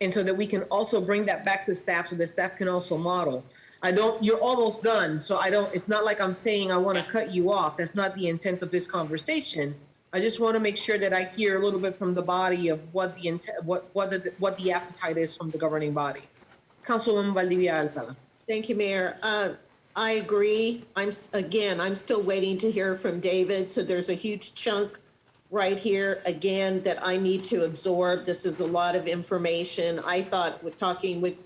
And so that we can also bring that back to staff so the staff can also model. You're almost done, so it's not like I'm saying I want to cut you off. That's not the intent of this conversation. I just want to make sure that I hear a little bit from the body of what the appetite is from the governing body. Councilwoman Valdivia-Alcala. Thank you, Mayor. I agree. I'm still waiting to hear from David. So there's a huge chunk right here, again, that I need to absorb. This is a lot of information. I thought with talking with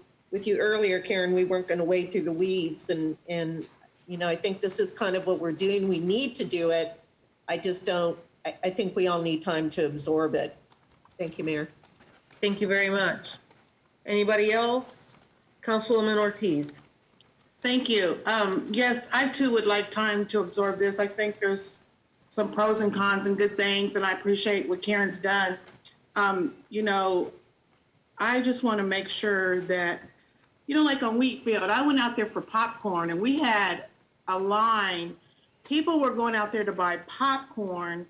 you earlier, Karen, we weren't going to wade through the weeds. And, you know, I think this is kind of what we're doing. We need to do it. I just don't, I think we all need time to absorb it. Thank you, Mayor. Thank you very much. Anybody else? Councilwoman Ortiz. Thank you. Yes, I too would like time to absorb this. I think there's some pros and cons and good things, and I appreciate what Karen's done. You know, I just want to make sure that, you know, like on Wheatfield, I went out there for popcorn and we had a line. People were going out there to buy popcorn,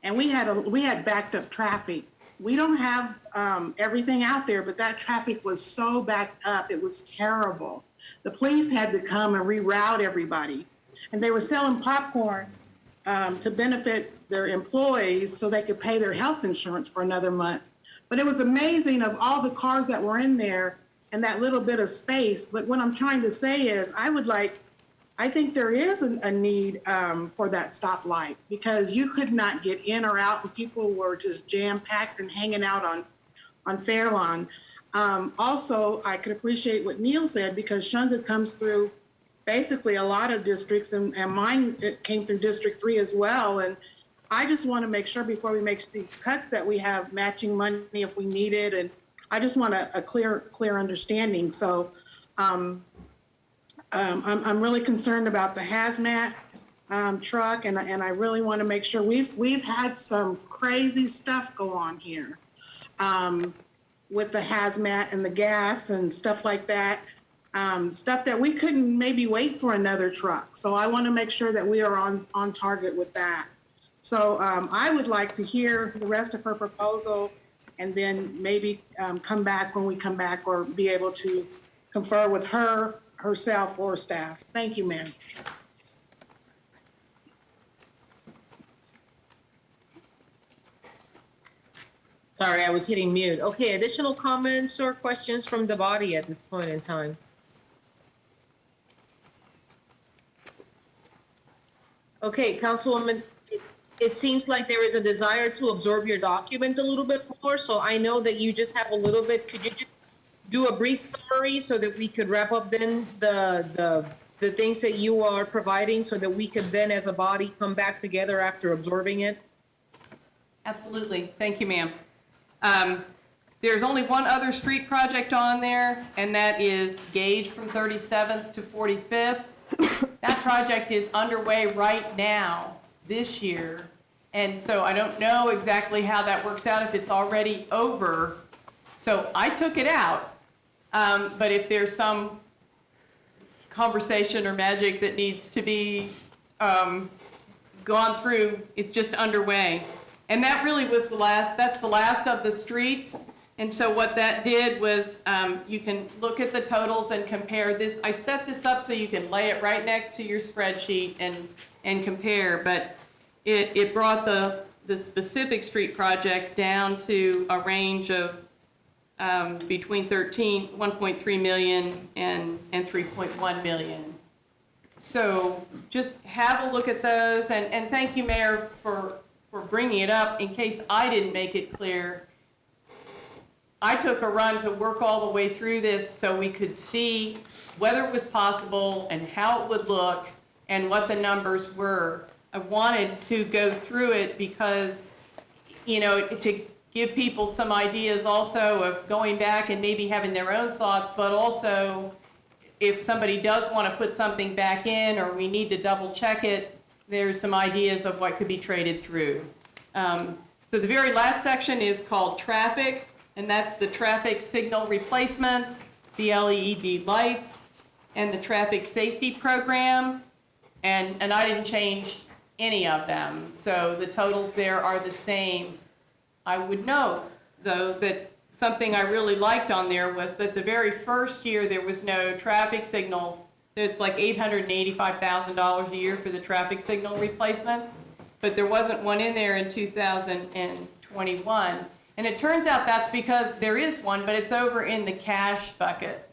and we had backed up traffic. We don't have everything out there, but that traffic was so backed up, it was terrible. The police had to come and reroute everybody. And they were selling popcorn to benefit their employees so they could pay their health insurance for another month. But it was amazing of all the cars that were in there and that little bit of space. But what I'm trying to say is I think there is a need for that stoplight, because you could not get in or out and people were just jam-packed and hanging out on Fairlawn. Also, I could appreciate what Neil said, because Shunga comes through basically a lot of districts, and mine came through District 3 as well. And I just want to make sure before we make these cuts that we have matching money if we need it. And I just want a clear understanding. So I'm really concerned about the hazmat truck, and I really want to make sure we've had some crazy stuff go on here with the hazmat and the gas and stuff like that. Stuff that we couldn't maybe wait for another truck. So I want to make sure that we are on target with that. So I would like to hear the rest of her proposal and then maybe come back when we come back, or be able to confer with herself or staff. Thank you, ma'am. Sorry, I was hitting mute. Okay, additional comments or questions from the body at this point in time? Okay, Councilwoman, it seems like there is a desire to absorb your document a little bit more. So I know that you just have a little bit. Could you just do a brief summary so that we could wrap up then the things that you are providing, so that we could then as a body come back together after absorbing it? Absolutely. Thank you, ma'am. There's only one other street project on there, and that is Gage from 37th to 45th. That project is underway right now this year. And so I don't know exactly how that works out, if it's already over. So I took it out. But if there's some conversation or magic that needs to be gone through, it's just underway. And that really was that's the last of the streets. And so what that did was, you can look at the totals and compare this. I set this up so you can lay it right next to your spreadsheet and compare, but it brought the specific street projects down to a range of between 1.3 million and 3.1 million. So just have a look at those, and thank you, Mayor, for bringing it up. In case I didn't make it clear, I took a run to work all the way through this so we could see whether it was possible and how it would look and what the numbers were. I wanted to go through it because, you know, to give people some ideas also of going back and maybe having their own thoughts, but also if somebody does want to put something back in or we need to double check it, there's some ideas of what could be traded through. So the very last section is called traffic, and that's the traffic signal replacements, the LED lights, and the traffic safety program. And I didn't change any of them. So the totals there are the same. I would note, though, that something I really liked on there was that the very first year there was no traffic signal. It's like $885,000 a year for the traffic signal replacements, but there wasn't one in there in 2021. And it turns out that's because there is one, but it's over in the cash bucket.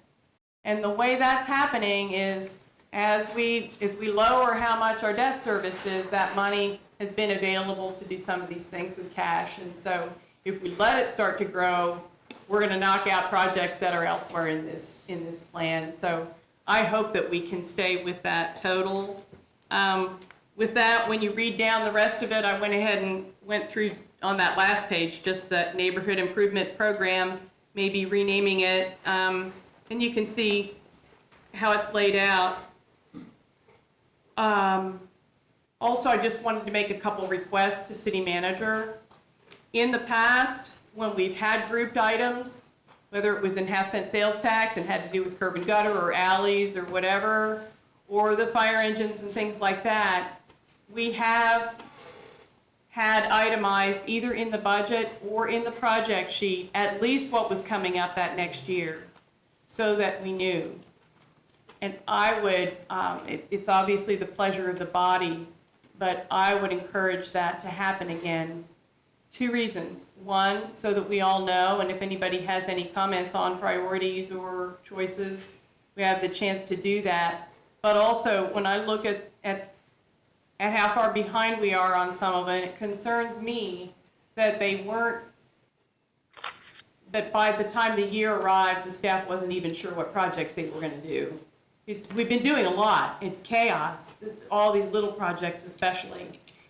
And the way that's happening is as we lower how much our debt service is, that money has been available to do some of these things with cash. And so if we let it start to grow, we're going to knock out projects that are elsewhere in this plan. So I hope that we can stay with that total. With that, when you read down the rest of it, I went ahead and went through on that last page, just that neighborhood improvement program, maybe renaming it. And you can see how it's laid out. Also, I just wanted to make a couple requests to city manager. In the past, when we've had grouped items, whether it was in half-cent sales tax and had to do with curb and gutter or alleys or whatever, or the fire engines and things like that, we have had itemized either in the budget or in the project sheet at least what was coming up that next year so that we knew. And I would, it's obviously the pleasure of the body, but I would encourage that to happen again. 2 reasons. One, so that we all know, and if anybody has any comments on priorities or choices, we have the chance to do that. But also, when I look at how far behind we are on some of it concerns me that that by the time the year arrived, the staff wasn't even sure what projects they were going to do. We've been doing a lot. It's chaos, all these little projects especially.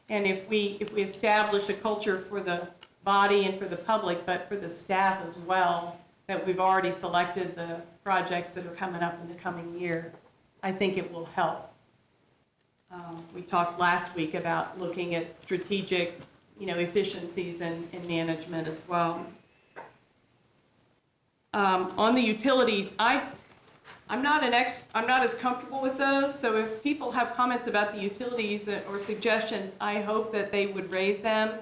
And if we establish a culture for the body and for the public, but for the staff as well, that we've already selected the projects that are coming up in the coming year, I think it will help. We talked last week about looking at strategic, efficiencies in management as well. On the utilities, I'm not as comfortable with those, so if people have comments about the utilities or suggestions, I hope that they would raise them.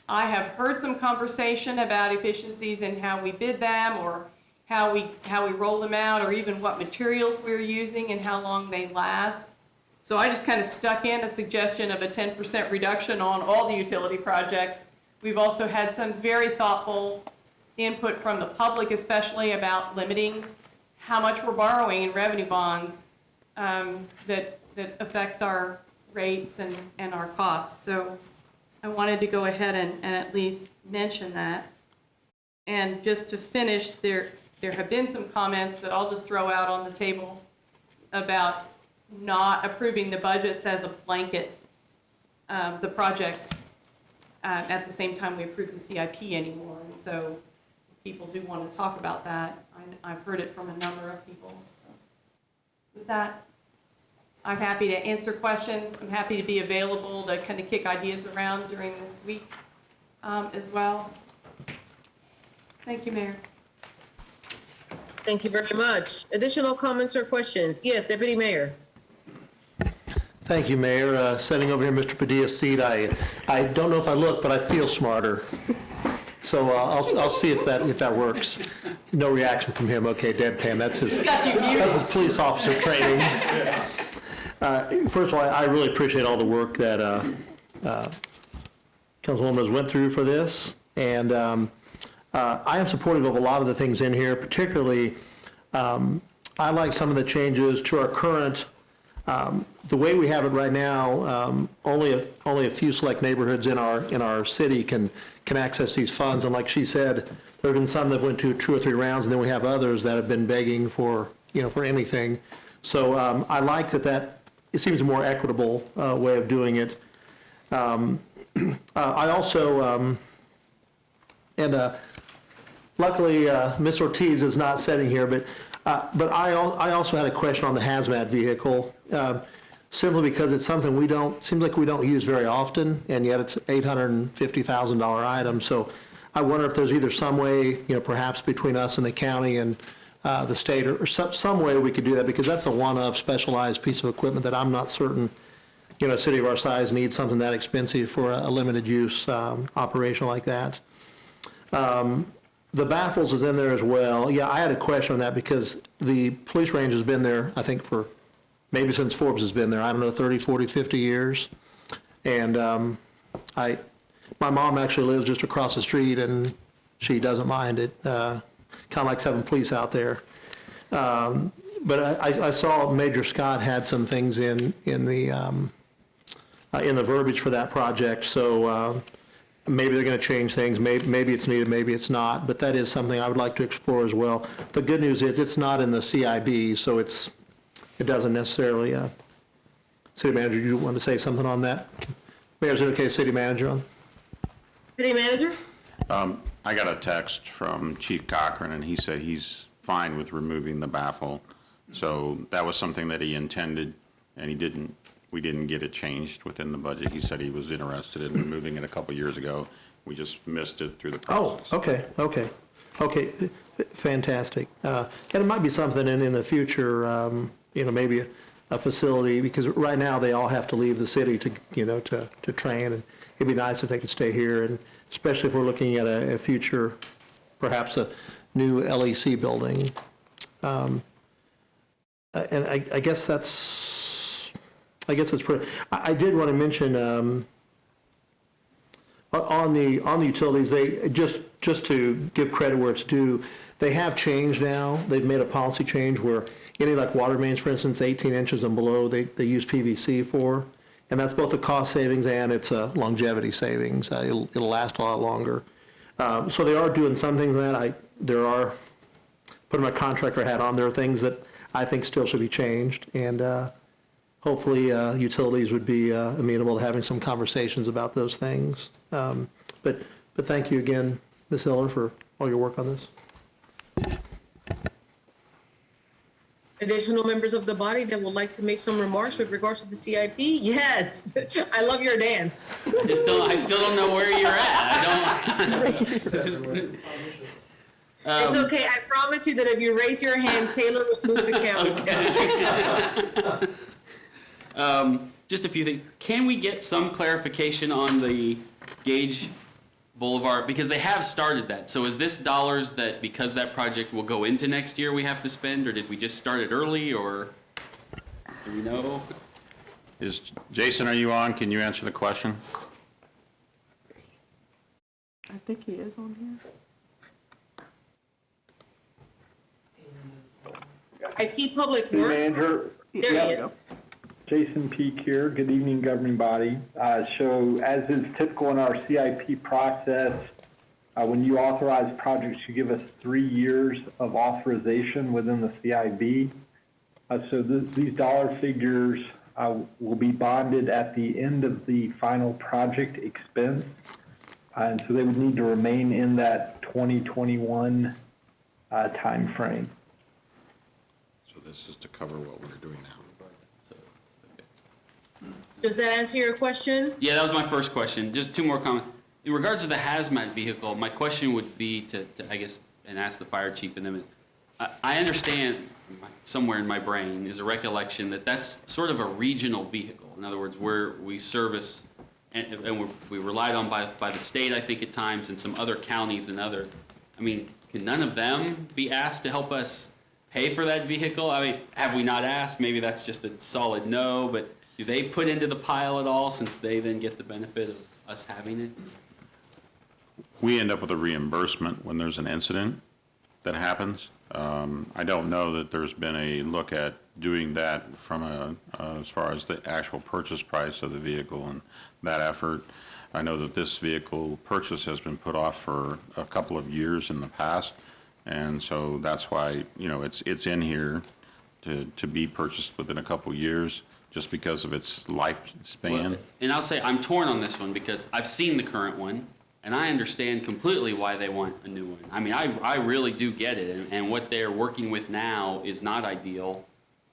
I have heard some conversation about efficiencies in how we bid them or how we roll them out or even what materials we're using and how long they last. So I just kind of stuck in a suggestion of a 10% reduction on all the utility projects. We've also had some very thoughtful input from the public, especially about limiting how much we're borrowing in revenue bonds that affects our rates and our costs. So I wanted to go ahead and at least mention that. And just to finish, there have been some comments that I'll just throw out on the table about not approving the budgets as a blanket, the projects, at the same time we approve the CIP anymore. And so people do want to talk about that. I've heard it from a number of people. With that, I'm happy to answer questions. I'm happy to be available to kind of kick ideas around during this week as well. Thank you, Mayor. Thank you very much. Additional comments or questions? Yes, Deputy Mayor. Thank you, Mayor. Sitting over here, Mr. Padilla's seat, I don't know if I look, but I feel smarter. So I'll see if that works. No reaction from him. Okay, deadpan. That's his police officer training. First of all, I really appreciate all the work that Councilwoman has went through for this, and I am supportive of a lot of the things in here. Particularly, I like some of the changes to our current. The way we have it right now, only a few select neighborhoods in our city can access these funds. And like she said, there have been some that went to 2 or 3 rounds, and then we have others that have been begging for anything. So I like that it seems a more equitable way of doing it. I also luckily Miss Ortiz is not sitting here, but I also had a question on the hazmat vehicle. Simply because it's something seems like we don't use very often, and yet it's $850,000 item. So I wonder if there's either some way, perhaps between us and the county and the state, or some way we could do that, because that's a one-of specialized piece of equipment that I'm not certain, a city of our size needs something that expensive for a limited use operation like that. The baffles is in there as well. Yeah, I had a question on that because the police range has been there, I think, for maybe since Forbes has been there, I don't know, 30, 40, 50 years. And my mom actually lives just across the street, and she doesn't mind it. Kind of likes having police out there. But I saw Major Scott had some things in the verbiage for that project. So maybe they're going to change things. Maybe it's needed, maybe it's not. But that is something I would like to explore as well. The good news is it's not in the CIB, so it doesn't necessarily. City Manager, you want to say something on that? Mayor, is it okay, City Manager? City Manager? I got a text from Chief Cochran, and he said he's fine with removing the baffle. So that was something that he intended, and we didn't get it changed within the budget. He said he was interested in removing it a couple years ago. We just missed it through the process. Oh, okay, fantastic. And it might be something in the future, maybe a facility, because right now they all have to leave the city to train, and it'd be nice if they could stay here, and especially if we're looking at a future, perhaps a new LEC building. And I guess that's pretty. I did want to mention on the utilities, they just to give credit where it's due, they have changed now. They've made a policy change where any like water mains, for instance, 18 inches and below, they use PVC for, and that's both a cost savings and it's a longevity savings. It'll last a lot longer. So they are doing some things that putting my contractor hat on, there are things that I think still should be changed, and hopefully utilities would be amenable to having some conversations about those things. But thank you again, Ms. Hiller, for all your work on this. Additional members of the body that would like to make some remarks with regards to the CIP? Yes, I love your dance. I still don't know where you're at. It's okay, I promise you that if you raise your hand, Taylor will move the camera. Okay. Just a few things. Can we get some clarification on the Gage Boulevard? Because they have started that. So is this dollars that, because that project will go into next year, we have to spend, or did we just start it early, or do we know? Jason, are you on? Can you answer the question? I think he is on here. I see Public Works. Manager. There he is. Jason Peak here. Good evening, governing body. So as is typical in our CIP process, when you authorize projects, you give us 3 years of authorization within the CIB. So these dollar figures will be bonded at the end of the final project expense. And so they would need to remain in that 2021 time frame. So this is to cover what we're doing now. Does that answer your question? Yeah, that was my first question. Just 2 more comments. In regards to the hazmat vehicle, my question would be to I guess, and ask the fire chief and them is, I understand somewhere in my brain is a recollection that that's sort of a regional vehicle. In other words, where we service and we relied on by the state, I think, at times, and some other counties and others. I mean, can none of them be asked to help us pay for that vehicle? I mean, have we not asked? Maybe that's just a solid no, but do they put into the pile at all, since they then get the benefit of us having it? We end up with a reimbursement when there's an incident that happens. I don't know that there's been a look at doing that from as far as the actual purchase price of the vehicle and that effort. I know that this vehicle purchase has been put off for a couple of years in the past, and so that's why, you know, it's in here to be purchased within a couple of years, just because of its lifespan. Well, and I'll say I'm torn on this one because I've seen the current one, and I understand completely why they want a new one. I mean, I really do get it, and what they're working with now is not ideal.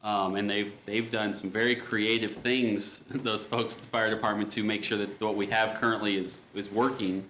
And they've done some very creative things, those folks at the fire department, to make sure that what we have currently is working.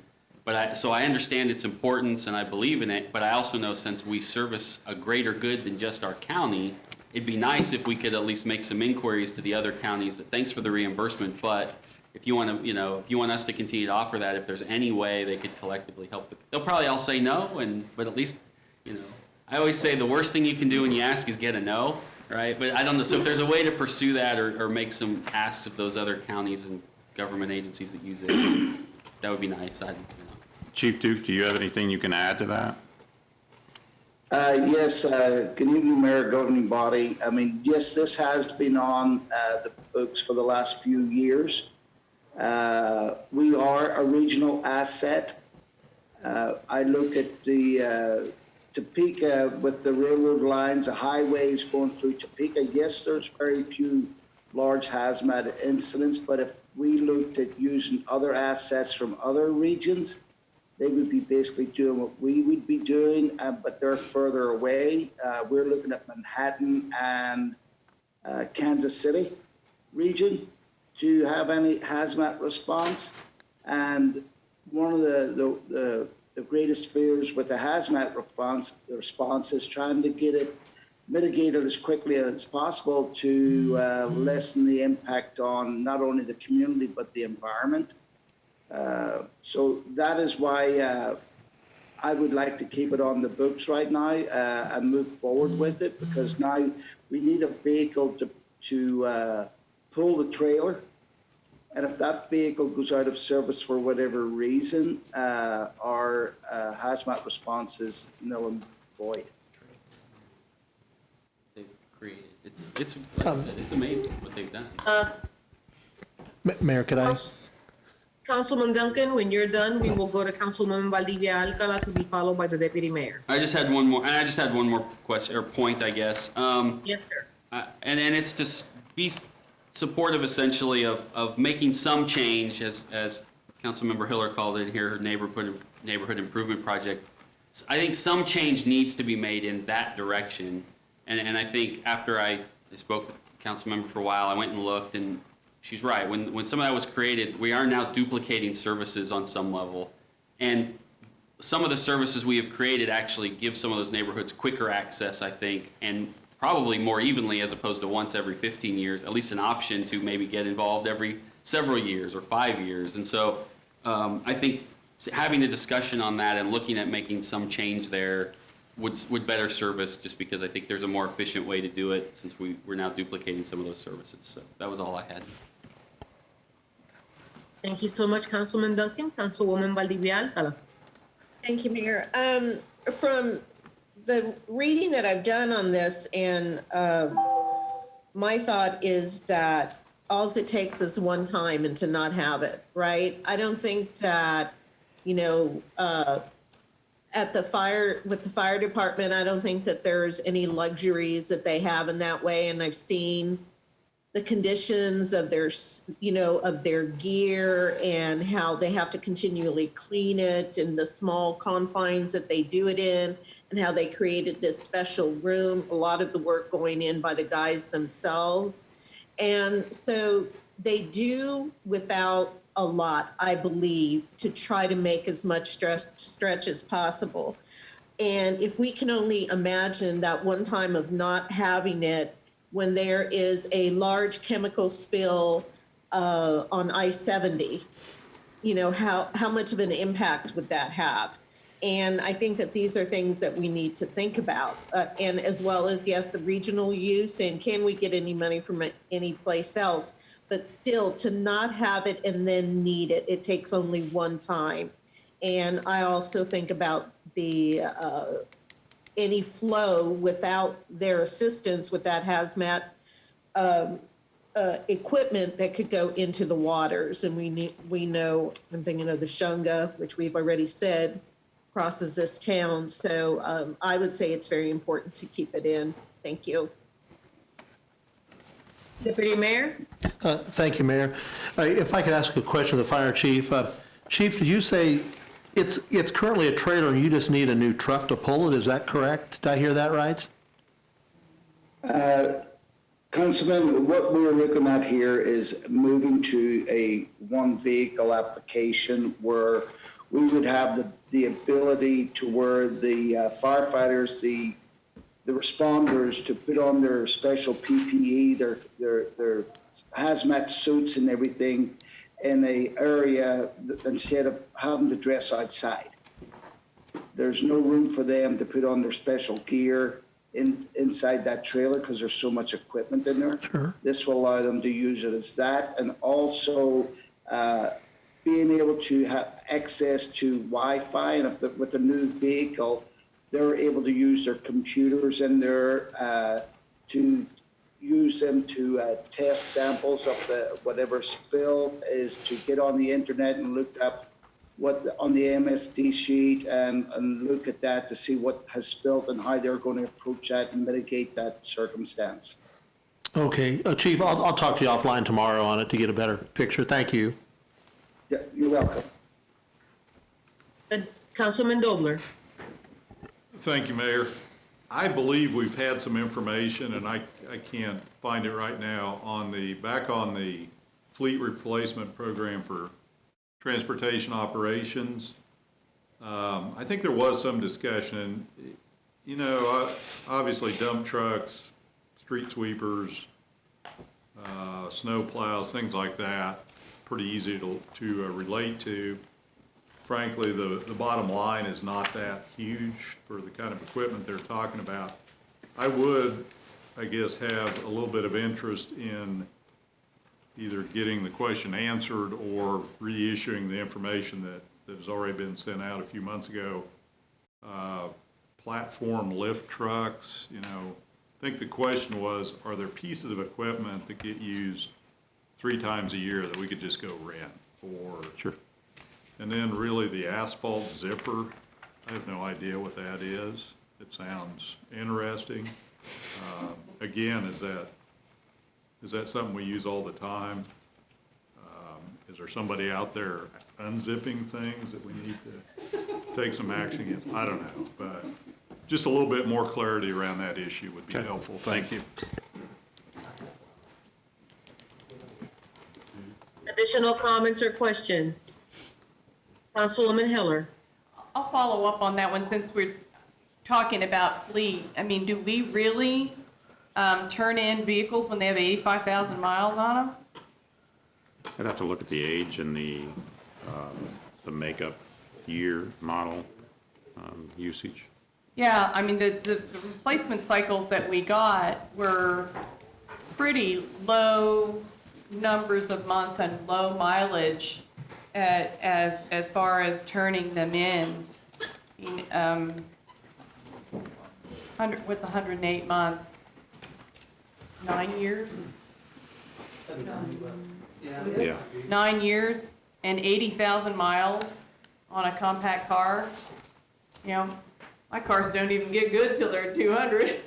But so I understand its importance and I believe in it, but I also know since we service a greater good than just our county, it'd be nice if we could at least make some inquiries to the other counties that thanks for the reimbursement, but if you want to, you know, if you want us to continue to offer that, if there's any way they could collectively help, they'll probably all say no, but at least, you know, I always say the worst thing you can do when you ask is get a no. Right, but I don't know, so if there's a way to pursue that or make some asks of those other counties and government agencies that use it, that would be nice. Chief Duke, do you have anything you can add to that? Yes, good evening, Mayor, governing body. I mean, yes, this has been on the books for the last few years. We are a regional asset. I look at the Topeka with the railroad lines, the highways going through Topeka. Yes, there's very few large hazmat incidents, but if we looked at using other assets from other regions, they would be basically doing what we would be doing, but they're further away. We're looking at Manhattan and Kansas City region to have any hazmat response. And one of the greatest fears with the hazmat response is trying to get it mitigated as quickly as possible to lessen the impact on not only the community but the environment. So that is why I would like to keep it on the books right now and move forward with it, because now we need a vehicle to pull the trailer. And if that vehicle goes out of service for whatever reason, our hazmat response is null and void. They've created, it's like I said, it's amazing what they've done. Mayor, could I? Councilman Duncan, when you're done, we will go to Councilwoman Valdivia-Alcala to be followed by the Deputy Mayor. I just had one more question or point, I guess. Yes, sir. And it's to be supportive essentially of making some change, as Councilmember Hiller called it here, her neighborhood improvement project. I think some change needs to be made in that direction. And I think after I spoke with the Councilmember for a while, I went and looked, and she's right. When some of that was created, we are now duplicating services on some level. And some of the services we have created actually give some of those neighborhoods quicker access, I think, and probably more evenly as opposed to once every 15 years, at least an option to maybe get involved every several years or 5 years. And so I think having a discussion on that and looking at making some change there would better service, just because I think there's a more efficient way to do it since we're now duplicating some of those services. So that was all I had. Thank you so much, Councilman Duncan. Councilwoman Valdivia-Alcala. Thank you, Mayor. From the reading that I've done on this, and my thought is that all it takes is one time and to not have it, right? I don't think that, you know, with the fire department, I don't think that there's any luxuries that they have in that way. And I've seen the conditions of their, you know, of their gear and how they have to continually clean it and the small confines that they do it in, and how they created this special room, a lot of the work going in by the guys themselves. And so they do without a lot, I believe, to try to make as much stretch as possible. And if we can only imagine that one time of not having it, when there is a large chemical spill on I-70, you know, how much of an impact would that have? And I think that these are things that we need to think about. And as well as, yes, the regional use, and can we get any money from any place else? But still, to not have it and then need it, it takes only one time. And I also think about the any flow without their assistance with that hazmat equipment that could go into the waters. And we know, I'm thinking of the Shunga, which we've already said, crosses this town. So I would say it's very important to keep it in. Thank you. Deputy Mayor? Thank you, Mayor. If I could ask a question of the fire chief. Chief, did you say it's currently a trailer and you just need a new truck to pull it? Is that correct? Did I hear that right? Councilman, what we're looking at here is moving to a one vehicle application where we would have the ability to where the firefighters, the responders to put on their special PPE, their hazmat suits and everything in a area instead of having to dress outside. There's no room for them to put on their special gear inside that trailer because there's so much equipment in there. Sure. This will allow them to use it as that, and also being able to have access to Wi-Fi. And with the new vehicle, they're able to use their computers in there to use them to test samples of whatever spill is, to get on the internet and look up on the MSD sheet and look at that to see what has spilled and how they're going to approach that and mitigate that circumstance. Okay, Chief, I'll talk to you offline tomorrow on it to get a better picture. Thank you. Yeah, you're welcome. Councilman Dobler? Thank you, Mayor. I believe we've had some information, and I can't find it right now, back on the fleet replacement program for transportation operations. I think there was some discussion. You know, obviously dump trucks, street sweepers, snow plows, things like that, pretty easy to relate to. Frankly, the bottom line is not that huge for the kind of equipment they're talking about. I would, I guess, have a little bit of interest in either getting the question answered or reissuing the information that has already been sent out a few months ago. Platform lift trucks, you know, I think the question was, are there pieces of equipment that get used 3 times a year that we could just go rent? Or Sure. And then really the asphalt zipper, I have no idea what that is. It sounds interesting. Again, is that something we use all the time? Is there somebody out there unzipping things that we need to take some action against? I don't know, but just a little bit more clarity around that issue would be helpful. Thank you. Additional comments or questions? Councilwoman Hiller? I'll follow up on that one since we're talking about fleet. I mean, do we really turn in vehicles when they have 85,000 miles on them? I'd have to look at the age and the makeup, year, model, usage. Yeah, I mean, the replacement cycles that we got were pretty low numbers of months and low mileage as far as turning them in. What's 108 months? 9 years? Yeah. 9 years and 80,000 miles on a compact car. You know, my cars don't even get good till they're 200.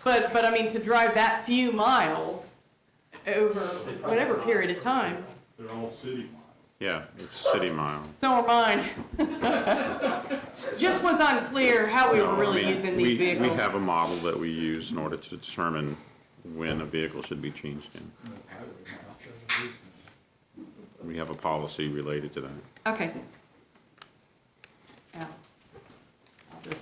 But I mean, to drive that few miles over whatever period of time. They're all city miles. Yeah, it's city miles. So are mine. Just was unclear how we were really using these vehicles. We have a model that we use in order to determine when a vehicle should be changed in. We have a policy related to that. Okay. Yeah. I'll just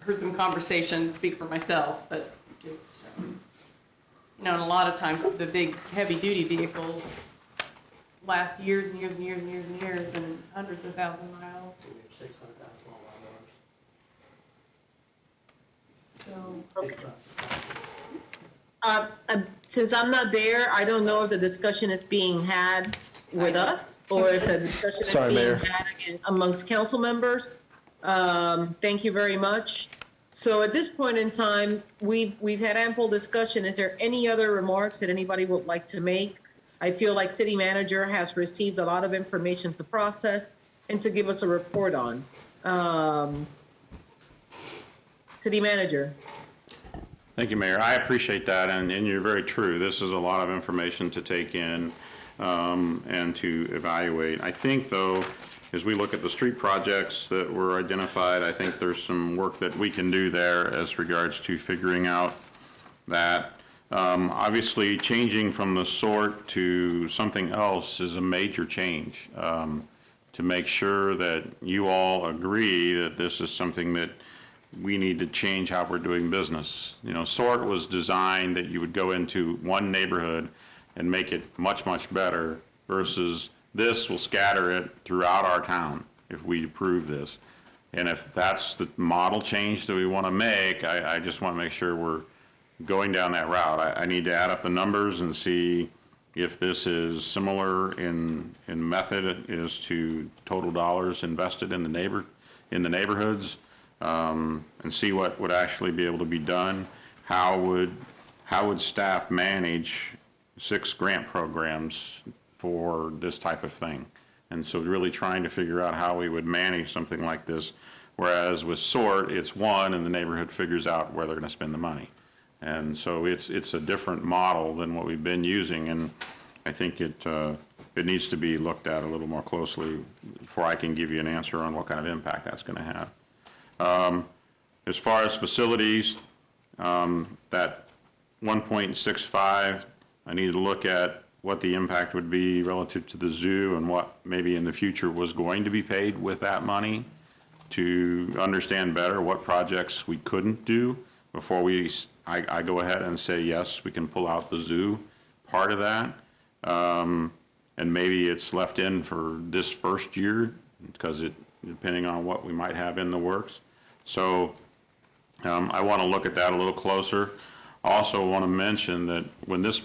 heard some conversations, speak for myself, but just, you know, and a lot of times the big heavy duty vehicles, last years and years and years and years and years and hundreds of thousand miles. So, Okay. Since I'm not there, I don't know if the discussion is being had with us or if the discussion is Sorry, being Mayor. had again amongst council members. Thank you very much. So at this point in time, we've had ample discussion. Is there any other remarks that anybody would like to make? I feel like city manager has received a lot of information to process and to give us a report on. City manager. Thank you, Mayor. I appreciate that, and you're very true. This is a lot of information to take in and to evaluate. I think, though, as we look at the street projects that were identified, I think there's some work that we can do there as regards to figuring out that. Obviously, changing from the sort to something else is a major change. To make sure that you all agree that this is something that we need to change how we're doing business. You know, sort was designed that you would go into one neighborhood and make it much, much better versus this will scatter it throughout our town if we approve this. And if that's the model change that we want to make, I just want to make sure we're going down that route. I need to add up the numbers and see if this is similar in method as to total dollars invested in the neighborhoods, and see what would actually be able to be done. How would staff manage 6 grant programs for this type of thing? And so really trying to figure out how we would manage something like this, whereas with SORT, it's one and the neighborhood figures out where they're going to spend the money. And so it's a different model than what we've been using, and I think it needs to be looked at a little more closely before I can give you an answer on what kind of impact that's going to have. As far as facilities, that 1.65, I need to look at what the impact would be relative to the zoo and what maybe in the future was going to be paid with that money to understand better what projects we couldn't do before I go ahead and say, yes, we can pull out the zoo part of that. And maybe it's left in for this first year because depending on what we might have in the works. So I want to look at that a little closer. I also want to mention that when this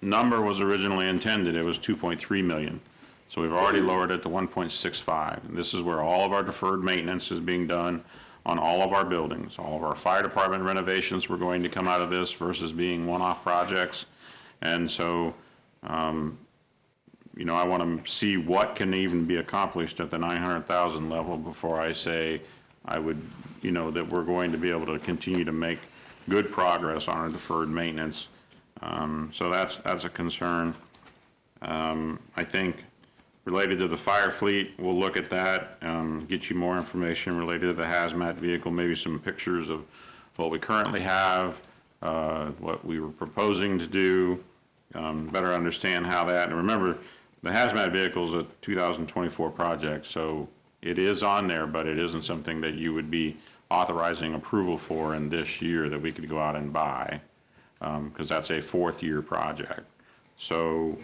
number was originally intended, it was 2.3 million. So we've already lowered it to 1.65. And this is where all of our deferred maintenance is being done on all of our buildings. All of our fire department renovations were going to come out of this versus being one-off projects. And so, you know, I want to see what can even be accomplished at the 900,000 level before I say I would, you know, that we're going to be able to continue to make good progress on our deferred maintenance. So that's a concern. I think related to the fire fleet, we'll look at that, get you more information related to the hazmat vehicle, maybe some pictures of what we currently have, what we were proposing to do, better understand how that, and remember, the hazmat vehicle is a 2024 project, so it is on there, but it isn't something that you would be authorizing approval for in this year that we could go out and buy, because that's a 4th-year project. So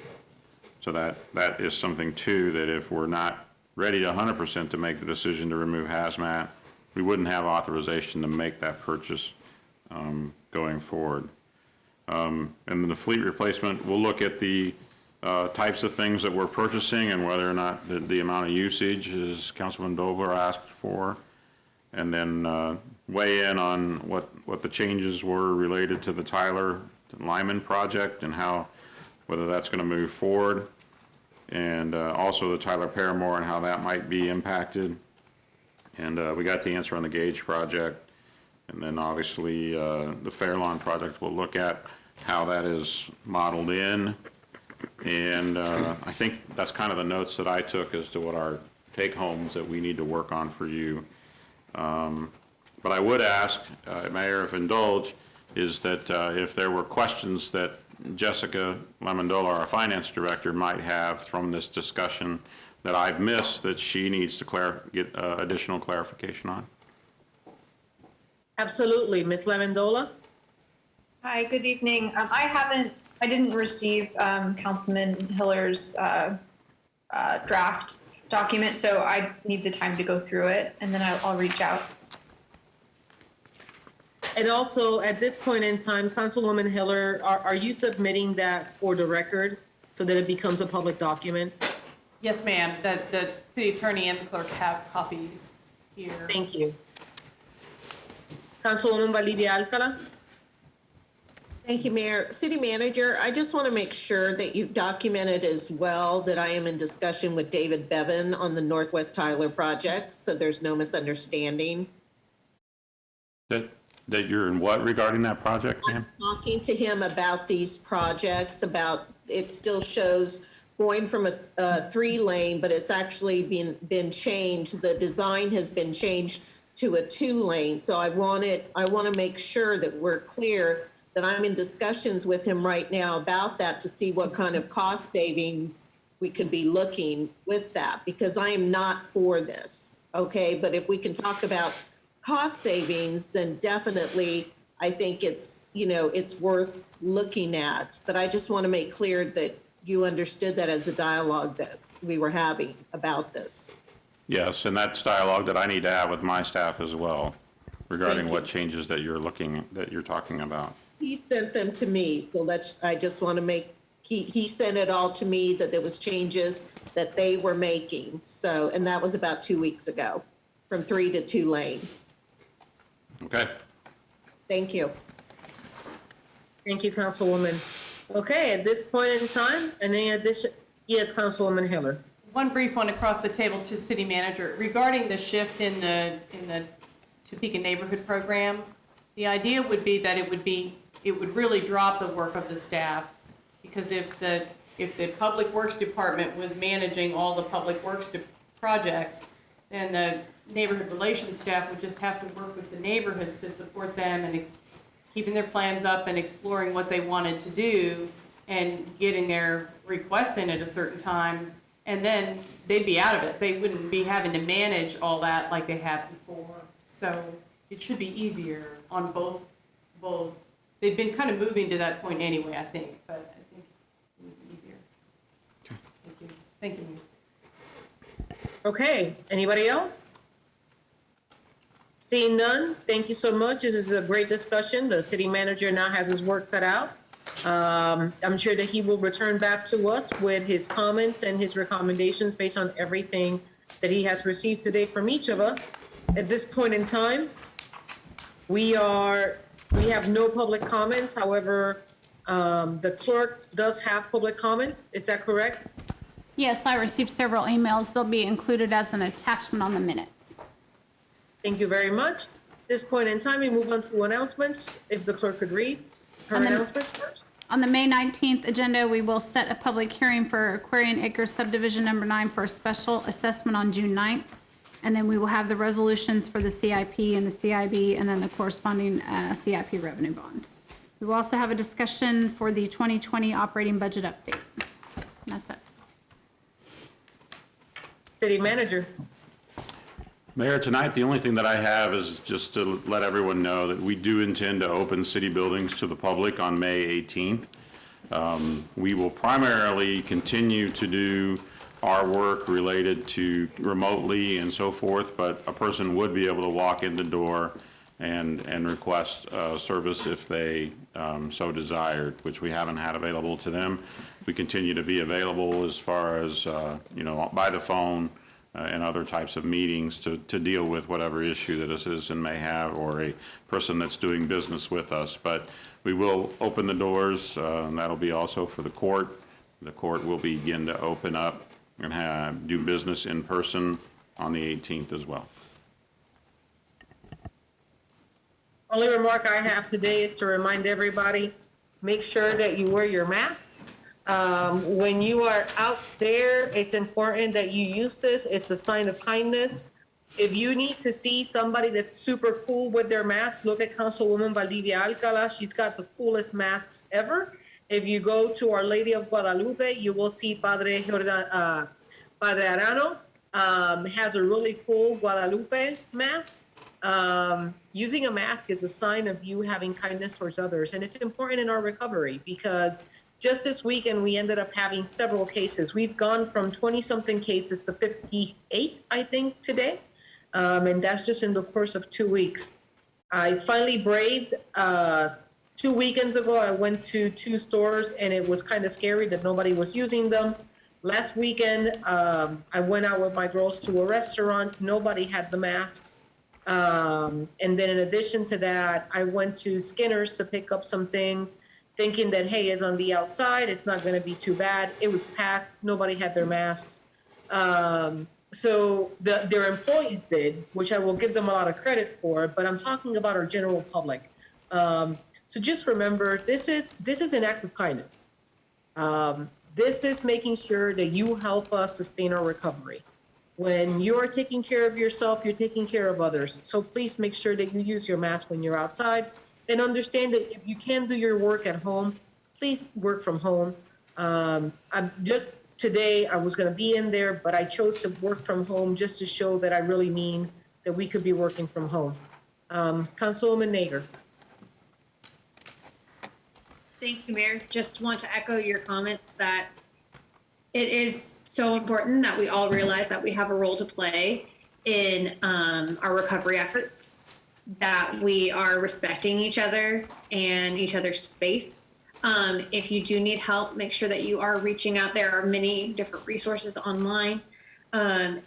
that is something too, that if we're not ready 100% to make the decision to remove hazmat, we wouldn't have authorization to make that purchase going forward. And then the fleet replacement, we'll look at the types of things that we're purchasing and whether or not the amount of usage, as Councilman Dobler asked for, and then weigh in on what the changes were related to the Tyler Lyman project and whether that's going to move forward, and also the Tyler Paramore and how that might be impacted. And we got the answer on the Gage project, and then obviously the Fairlawn project, we'll look at how that is modeled in. And I think that's kind of the notes that I took as to what our take-homes that we need to work on for you. But I would ask, Mayor, if indulge, is that if there were questions that Jessica Lemondola, our finance director, might have from this discussion that I've missed that she needs to get additional clarification on. Absolutely. Ms. Lemondola? Hi, good evening. I didn't receive Councilman Hiller's draft document, so I need the time to go through it, and then I'll reach out. And also, at this point in time, Councilwoman Heller, are you submitting that for the record so that it becomes a public document? Yes, ma'am. The city attorney and the clerk have copies here. Thank you. Councilwoman Valdivia-Alcala? Thank you, Mayor. City Manager, I just want to make sure that you've documented as well that I am in discussion with David Bevan on the Northwest Tyler project, so there's no misunderstanding. That you're in what regarding that project, ma'am? Talking to him about these projects, about, it still shows going from a 3-lane, but it's actually been changed. The design has been changed to a 2-lane. So I want to make sure that we're clear that I'm in discussions with him right now about that to see what kind of cost savings we could be looking with that, because I am not for this. Okay, but if we can talk about cost savings, then definitely I think it's, it's worth looking at. But I just want to make clear that you understood that as a dialogue that we were having about this. Yes, and that's dialogue that I need to have with my staff as well regarding what changes that you're talking about. He sent them to me, so I just want to make, he sent it all to me that there was changes that they were making. So, and that was about 2 weeks ago, from 3 to 2-lane. Okay. Thank you. Thank you, Councilwoman. Okay, at this point in time, any addition? Yes, Councilwoman Heller. One brief one across the table to city manager regarding the shift in the Topeka neighborhood program. The idea would be that it would really drop the work of the staff, because if the Public Works Department was managing all the public works projects, then the neighborhood relations staff would just have to work with the neighborhoods to support them and keeping their plans up and exploring what they wanted to do and getting their requests in at a certain time, and then they'd be out of it. They wouldn't be having to manage all that like they have before. So it should be easier on both. They've been kind of moving to that point anyway, I think, but I think it would be easier. Okay. Thank you. Thank you. Okay, anybody else? Seeing none, thank you so much. This is a great discussion. The city manager now has his work cut out. I'm sure that he will return back to us with his comments and his recommendations based on everything that he has received today from each of us. At this point in time, we have no public comments. However, the clerk does have public comment. Is that correct? Yes, I received several emails. They'll be included as an attachment on the minutes. Thank you very much. At this point in time, we move on to announcements. If the clerk could read her announcements first. On the May 19th agenda, we will set a public hearing for Aquarian Acres subdivision number 9 for a special assessment on June 9th. And then we will have the resolutions for the CIP and the CIB, and then the corresponding CIP revenue bonds. We will also have a discussion for the 2020 operating budget update. And that's it. City manager. Mayor, tonight, the only thing that I have is just to let everyone know that we do intend to open city buildings to the public on May 18th. We will primarily continue to do our work related to remotely and so forth, but a person would be able to walk in the door and request service if they so desired, which we haven't had available to them. We continue to be available as far as, by the phone and other types of meetings to deal with whatever issue that a citizen may have or a person that's doing business with us. But we will open the doors, and that'll be also for the court. The court will begin to open up and do business in person on the 18th as well. Only remark I have today is to remind everybody, make sure that you wear your mask. When you are out there, it's important that you use this. It's a sign of kindness. If you need to see somebody that's super cool with their mask, look at Councilwoman Valdivia-Alcala. She's got the coolest masks ever. If you go to Our Lady of Guadalupe, you will see Padre Arano has a really cool Guadalupe mask. Using a mask is a sign of you having kindness towards others. And it's important in our recovery because just this weekend, we ended up having several cases. We've gone from 20-something cases to 58, I think, today. And that's just in the course of 2 weeks. I finally braved, 2 weekends ago, I went to 2 stores and it was kind of scary that nobody was using them. Last weekend, I went out with my girls to a restaurant. Nobody had the masks. And then in addition to that, I went to Skinner's to pick up some things, thinking that, hey, it's on the outside, it's not going to be too bad. It was packed. Nobody had their masks. So their employees did, which I will give them a lot of credit for, but I'm talking about our general public. So just remember, this is an act of kindness. This is making sure that you help us sustain our recovery. When you're taking care of yourself, you're taking care of others. So please make sure that you use your mask when you're outside, and understand that if you can't do your work at home, please work from home. Today, I was going to be in there, but I chose to work from home just to show that I really mean that we could be working from home. Councilwoman Naeger. Thank you, Mayor. Just want to echo your comments that it is so important that we all realize that we have a role to play in our recovery efforts, that we are respecting each other and each other's space. If you do need help, make sure that you are reaching out. There are many different resources online. And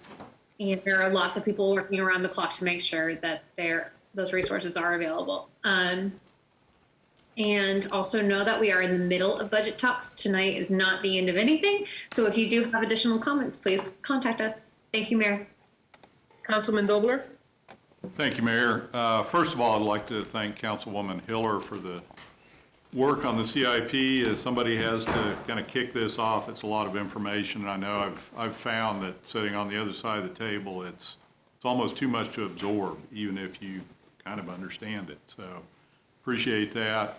there are lots of people working around the clock to make sure that those resources are available. And also know that we are in the middle of budget talks. Tonight is not the end of anything. So if you do have additional comments, please contact us. Thank you, Mayor. Councilman Dobler. Thank you, Mayor. First of all, I'd like to thank Councilwoman Hiller for the work on the CIP. As somebody has to kind of kick this off, it's a lot of information. And I know I've found that sitting on the other side of the table, it's almost too much to absorb, even if you kind of understand it. So appreciate that.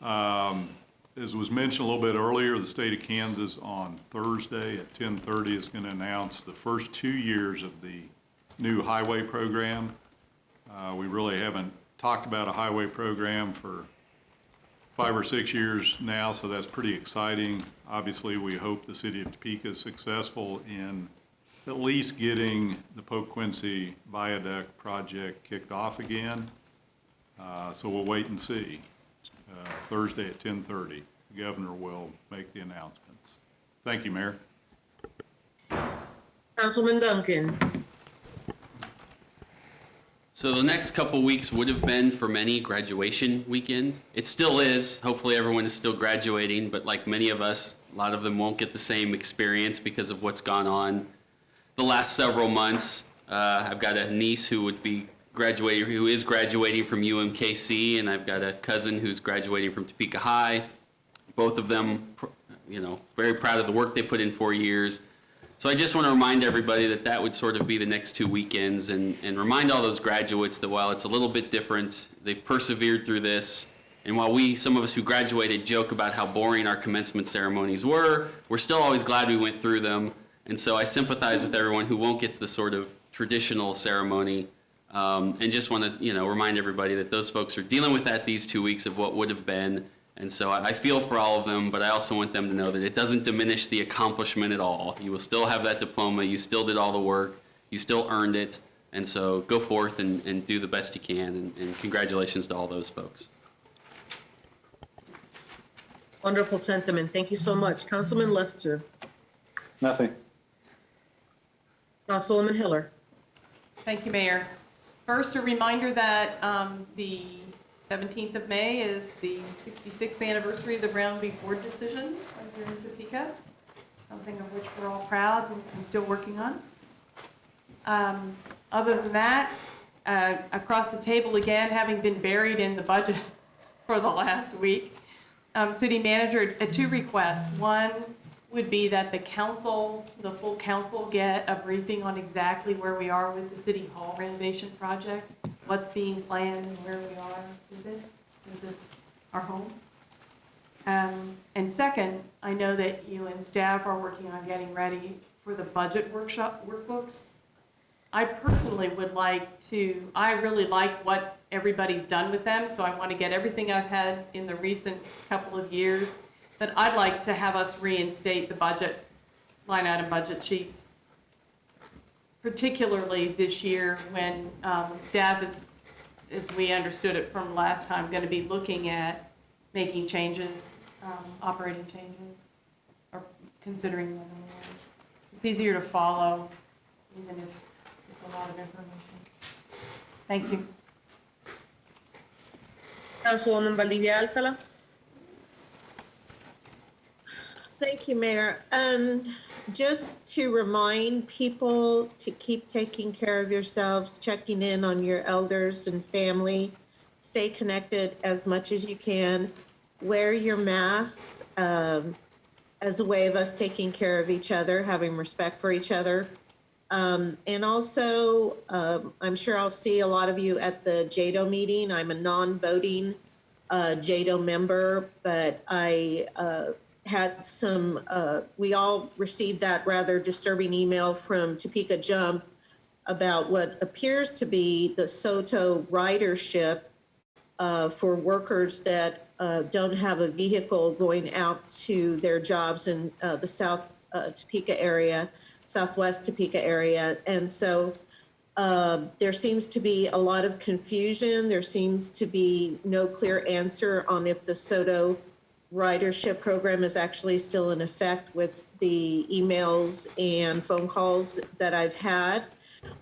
As was mentioned a little bit earlier, the state of Kansas on Thursday at 10:30 is going to announce the first 2 years of the new highway program. We really haven't talked about a highway program for 5 or 6 years now, so that's pretty exciting. Obviously, we hope the city of Topeka is successful in at least getting the Pope Quincy Viaduct project kicked off again. So we'll wait and see. Thursday at 10:30, the governor will make the announcements. Thank you, Mayor. Councilman Duncan. So the next couple weeks would have been for many graduation weekend. It still is. Hopefully everyone is still graduating, but like many of us, a lot of them won't get the same experience because of what's gone on the last several months. I've got a niece who is graduating from UMKC, and I've got a cousin who's graduating from Topeka High. Both of them, very proud of the work they put in 4 years. So I just want to remind everybody that would sort of be the next 2 weekends, and remind all those graduates that while it's a little bit different, they've persevered through this. And while some of us who graduated joke about how boring our commencement ceremonies were, we're still always glad we went through them. And so I sympathize with everyone who won't get to the sort of traditional ceremony. And just want to, remind everybody that those folks are dealing with that these 2 weeks of what would have been. And so I feel for all of them, but I also want them to know that it doesn't diminish the accomplishment at all. You will still have that diploma. You still did all the work. You still earned it. And so go forth and do the best you can. And congratulations to all those folks. Wonderful sentiment. Thank you so much. Councilman Lester. Nothing. Councilwoman Hiller. Thank you, Mayor. First, a reminder that the 17th of May is the 66th anniversary of the Brown v. Ford decision here in Topeka, something of which we're all proud and still working on. Other than that, across the table again, having been buried in the budget for the last week, City Manager, 2 requests. One would be that the full council get a briefing on exactly where we are with the City Hall renovation project, what's being planned and where we are with it, since it's our home. And second, I know that you and staff are working on getting ready for the budget workshop workbooks. I personally I really like what everybody's done with them, so I want to get everything I've had in the recent couple of years that I'd like to have us reinstate the budget, line item budget sheets, particularly this year when staff is, as we understood it from last time, going to be looking at making changes, operating changes, or considering them. It's easier to follow, even if it's a lot of information. Thank you. Councilwoman Valdivia-Alcala. Thank you, Mayor. Just to remind people to keep taking care of yourselves, checking in on your elders and family, stay connected as much as you can, wear your masks as a way of us taking care of each other, having respect for each other. And also, I'm sure I'll see a lot of you at the JADO meeting. I'm a non-voting JADO member, but I had some, we all received that rather disturbing email from Topeka Jump about what appears to be the SOTO ridership for workers that don't have a vehicle going out to their jobs in the South Topeka area, Southwest Topeka area. And so there seems to be a lot of confusion. There seems to be no clear answer on if the SOTO ridership program is actually still in effect with the emails and phone calls that I've had.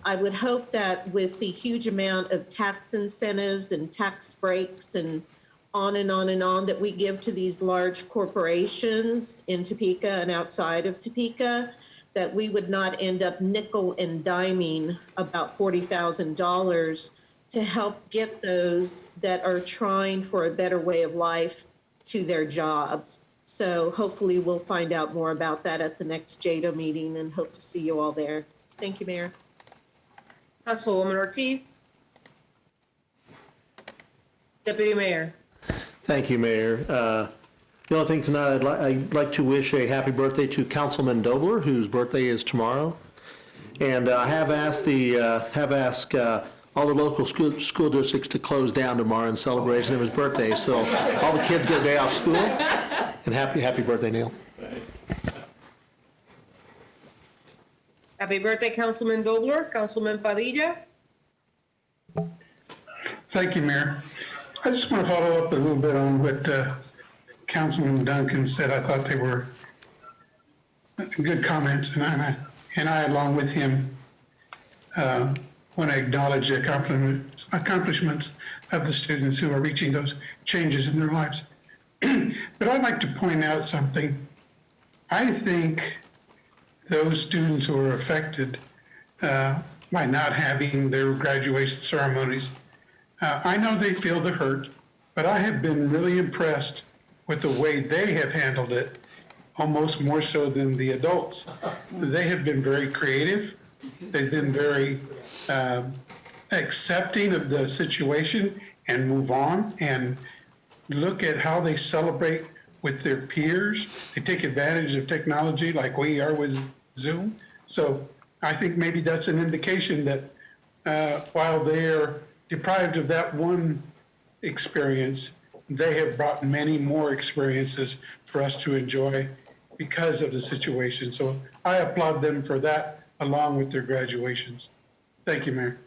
I would hope that with the huge amount of tax incentives and tax breaks and on and on and on that we give to these large corporations in Topeka and outside of Topeka, that we would not end up nickel and diming about $40,000 to help get those that are trying for a better way of life to their jobs. So hopefully we'll find out more about that at the next JADO meeting and hope to see you all there. Thank you, Mayor. Councilwoman Ortiz. Deputy Mayor. Thank you, Mayor. The only thing tonight, I'd like to wish a happy birthday to Councilman Dobler, whose birthday is tomorrow. And I have asked all the local school districts to close down tomorrow in celebration of his birthday. So all the kids get a day off school. And happy birthday, Neil. Happy birthday, Councilman Dobler. Councilman Padilla. Thank you, Mayor. I just want to follow up a little bit on what Councilman Duncan said. I thought they were good comments, and I along with him, want to acknowledge the accomplishments of the students who are reaching those changes in their lives. But I'd like to point out something. I think those students who are affected by not having their graduation ceremonies, I know they feel the hurt, but I have been really impressed with the way they have handled it, almost more so than the adults. They have been very creative. They've been very accepting of the situation and move on and look at how they celebrate with their peers. They take advantage of technology like we are with Zoom. So I think maybe that's an indication that while they're deprived of that one experience, they have brought many more experiences for us to enjoy because of the situation. So I applaud them for that, along with their graduations. Thank you, Mayor.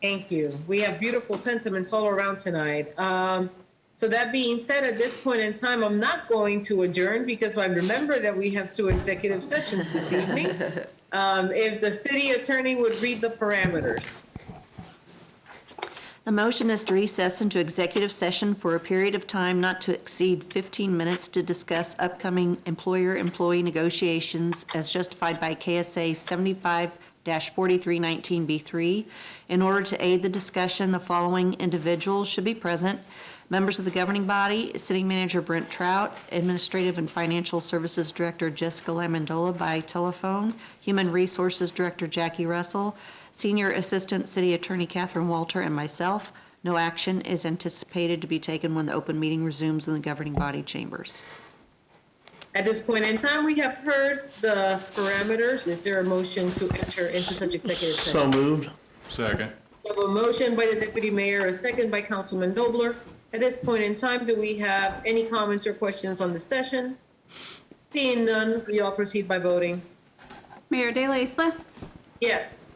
Thank you. We have beautiful sentiments all around tonight. So that being said, at this point in time, I'm not going to adjourn because I remember that we have 2 executive sessions this evening. If the city attorney would read the parameters. The motion is to recess into executive session for a period of time not to exceed 15 minutes to discuss upcoming employer-employee negotiations as justified by KSA 75-4319B3. In order to aid the discussion, the following individuals should be present: members of the governing body, City Manager Brent Trout, Administrative and Financial Services Director Jessica Lamandola by telephone, Human Resources Director Jackie Russell, Senior Assistant City Attorney Catherine Walter, and myself. No action is anticipated to be taken when the open meeting resumes in the governing body chambers. At this point in time, we have heard the parameters. Is there a motion to enter into such executive session? So moved. Second. We have a motion by the Deputy Mayor, a second by Councilman Dobler. At this point in time, do we have any comments or questions on the session? Seeing none, we all proceed by voting. Mayor De La Isla, Yes.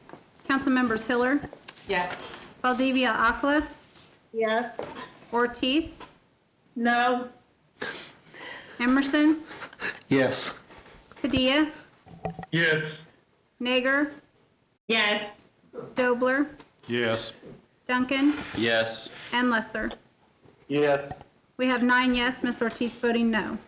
Council members Hiller, Yes. Valdivia-Alcala, Yes. Ortiz, No. Emerson, Yes. Padilla, Yes. Naeger, Yes. Dobler, Yes. Duncan, Yes. and Lesser. Yes. We have 9 yes, Ms. Ortiz voting no.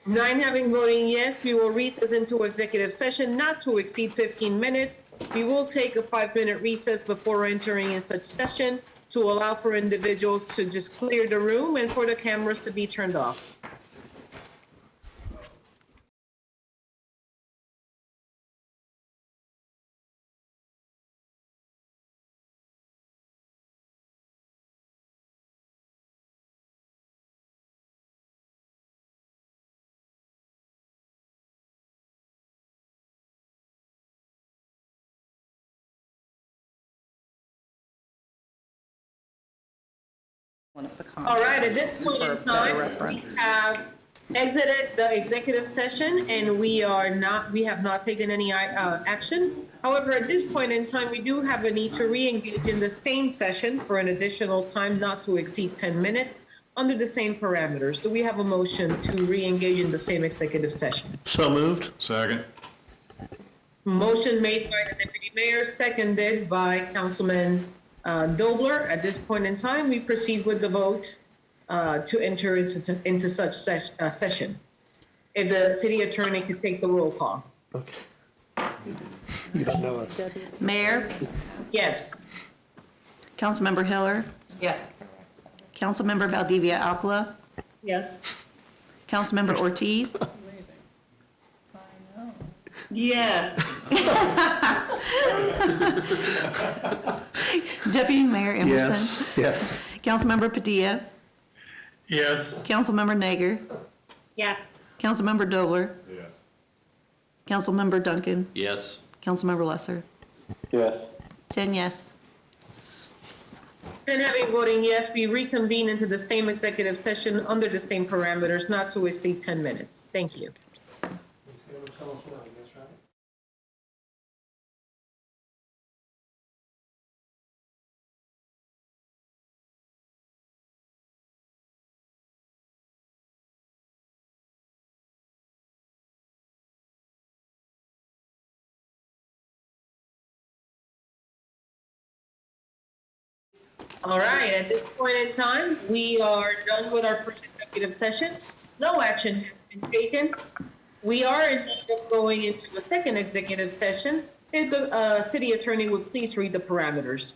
9 having voting yes, we will recess into executive session not to exceed 15 minutes. We will take a 5-minute recess before entering in such session to allow for individuals to just clear the room and for the cameras to be turned off. All right, at this point in time, we have exited the executive session and we have not taken any action. However, at this point in time, we do have a need to re-engage in the same session for an additional time not to exceed 10 minutes under the same parameters. Do we have a motion to re-engage in the same executive session? So moved. Second. Motion made by the deputy mayor, seconded by Councilman Dobler. At this point in time, we proceed with the vote to enter into such session. If the city attorney could take the roll call. Okay. You don't know us. Mayor, Yes. Councilmember Hiller, Yes. Councilmember Valdivia-Alcala, Yes. Councilmember Ortiz, Yes. Deputy Mayor Emerson, Yes. Yes. Councilmember Padilla, Yes. Councilmember Naeger, Yes. Councilmember Dobler, Yes. Councilmember Duncan, Yes. Councilmember Lesser. Yes. 10 yes. Then having voting yes, we reconvene into the same executive session under the same parameters not to exceed 10 minutes. Thank you. All right, at this point in time, we are done with our first executive session. No action has been taken. We are in need of going into a second executive session. If the city attorney would please read the parameters.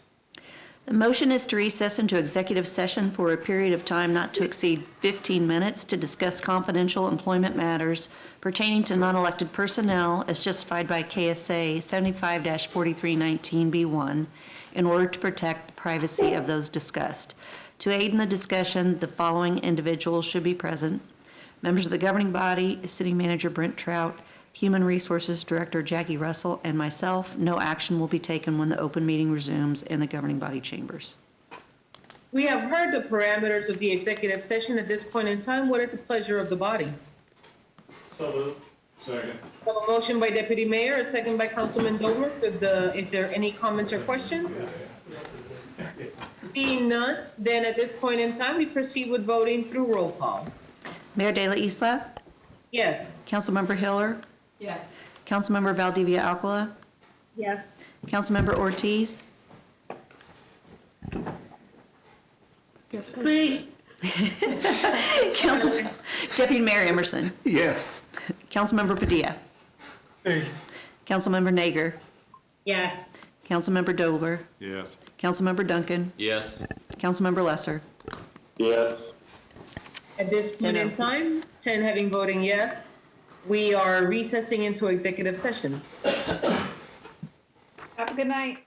The motion is to recess into executive session for a period of time not to exceed 15 minutes to discuss confidential employment matters pertaining to non-elected personnel as justified by KSA 75-4319B1 in order to protect the privacy of those discussed. To aid in the discussion, the following individuals should be present: members of the governing body, City Manager Brent Trout, Human Resources Director Jackie Russell, and myself. No action will be taken when the open meeting resumes in the governing body chambers. We have heard the parameters of the executive session. At this point in time, what is the pleasure of the body? So moved. Second. We have a motion by Deputy Mayor, a second by Councilman Dover. Is there any comments or questions? Seeing none, then at this point in time, we proceed with voting through roll call. Mayor De La Isla, Yes. Councilmember Hiller, Yes. Councilmember Valdivia-Alcala, Yes. Councilmember Ortiz, See? Deputy Mayor Emerson, Yes. Councilmember Padilla, Hey. Councilmember Naeger, Yes. Councilmember Dobler, Yes. Councilmember Duncan, Yes. Councilmember Lesser. Yes. At this point in time, 10 having voting yes, we are recessing into executive session. Have a good night.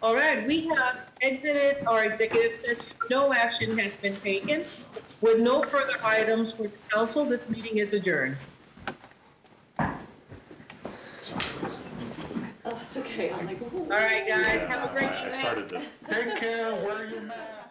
All right, we have exited our executive session. No action has been taken. With no further items for the council, this meeting is adjourned. Oh, it's okay. I'm like, All right, guys, have a great evening. Started to Take care, wear your mask.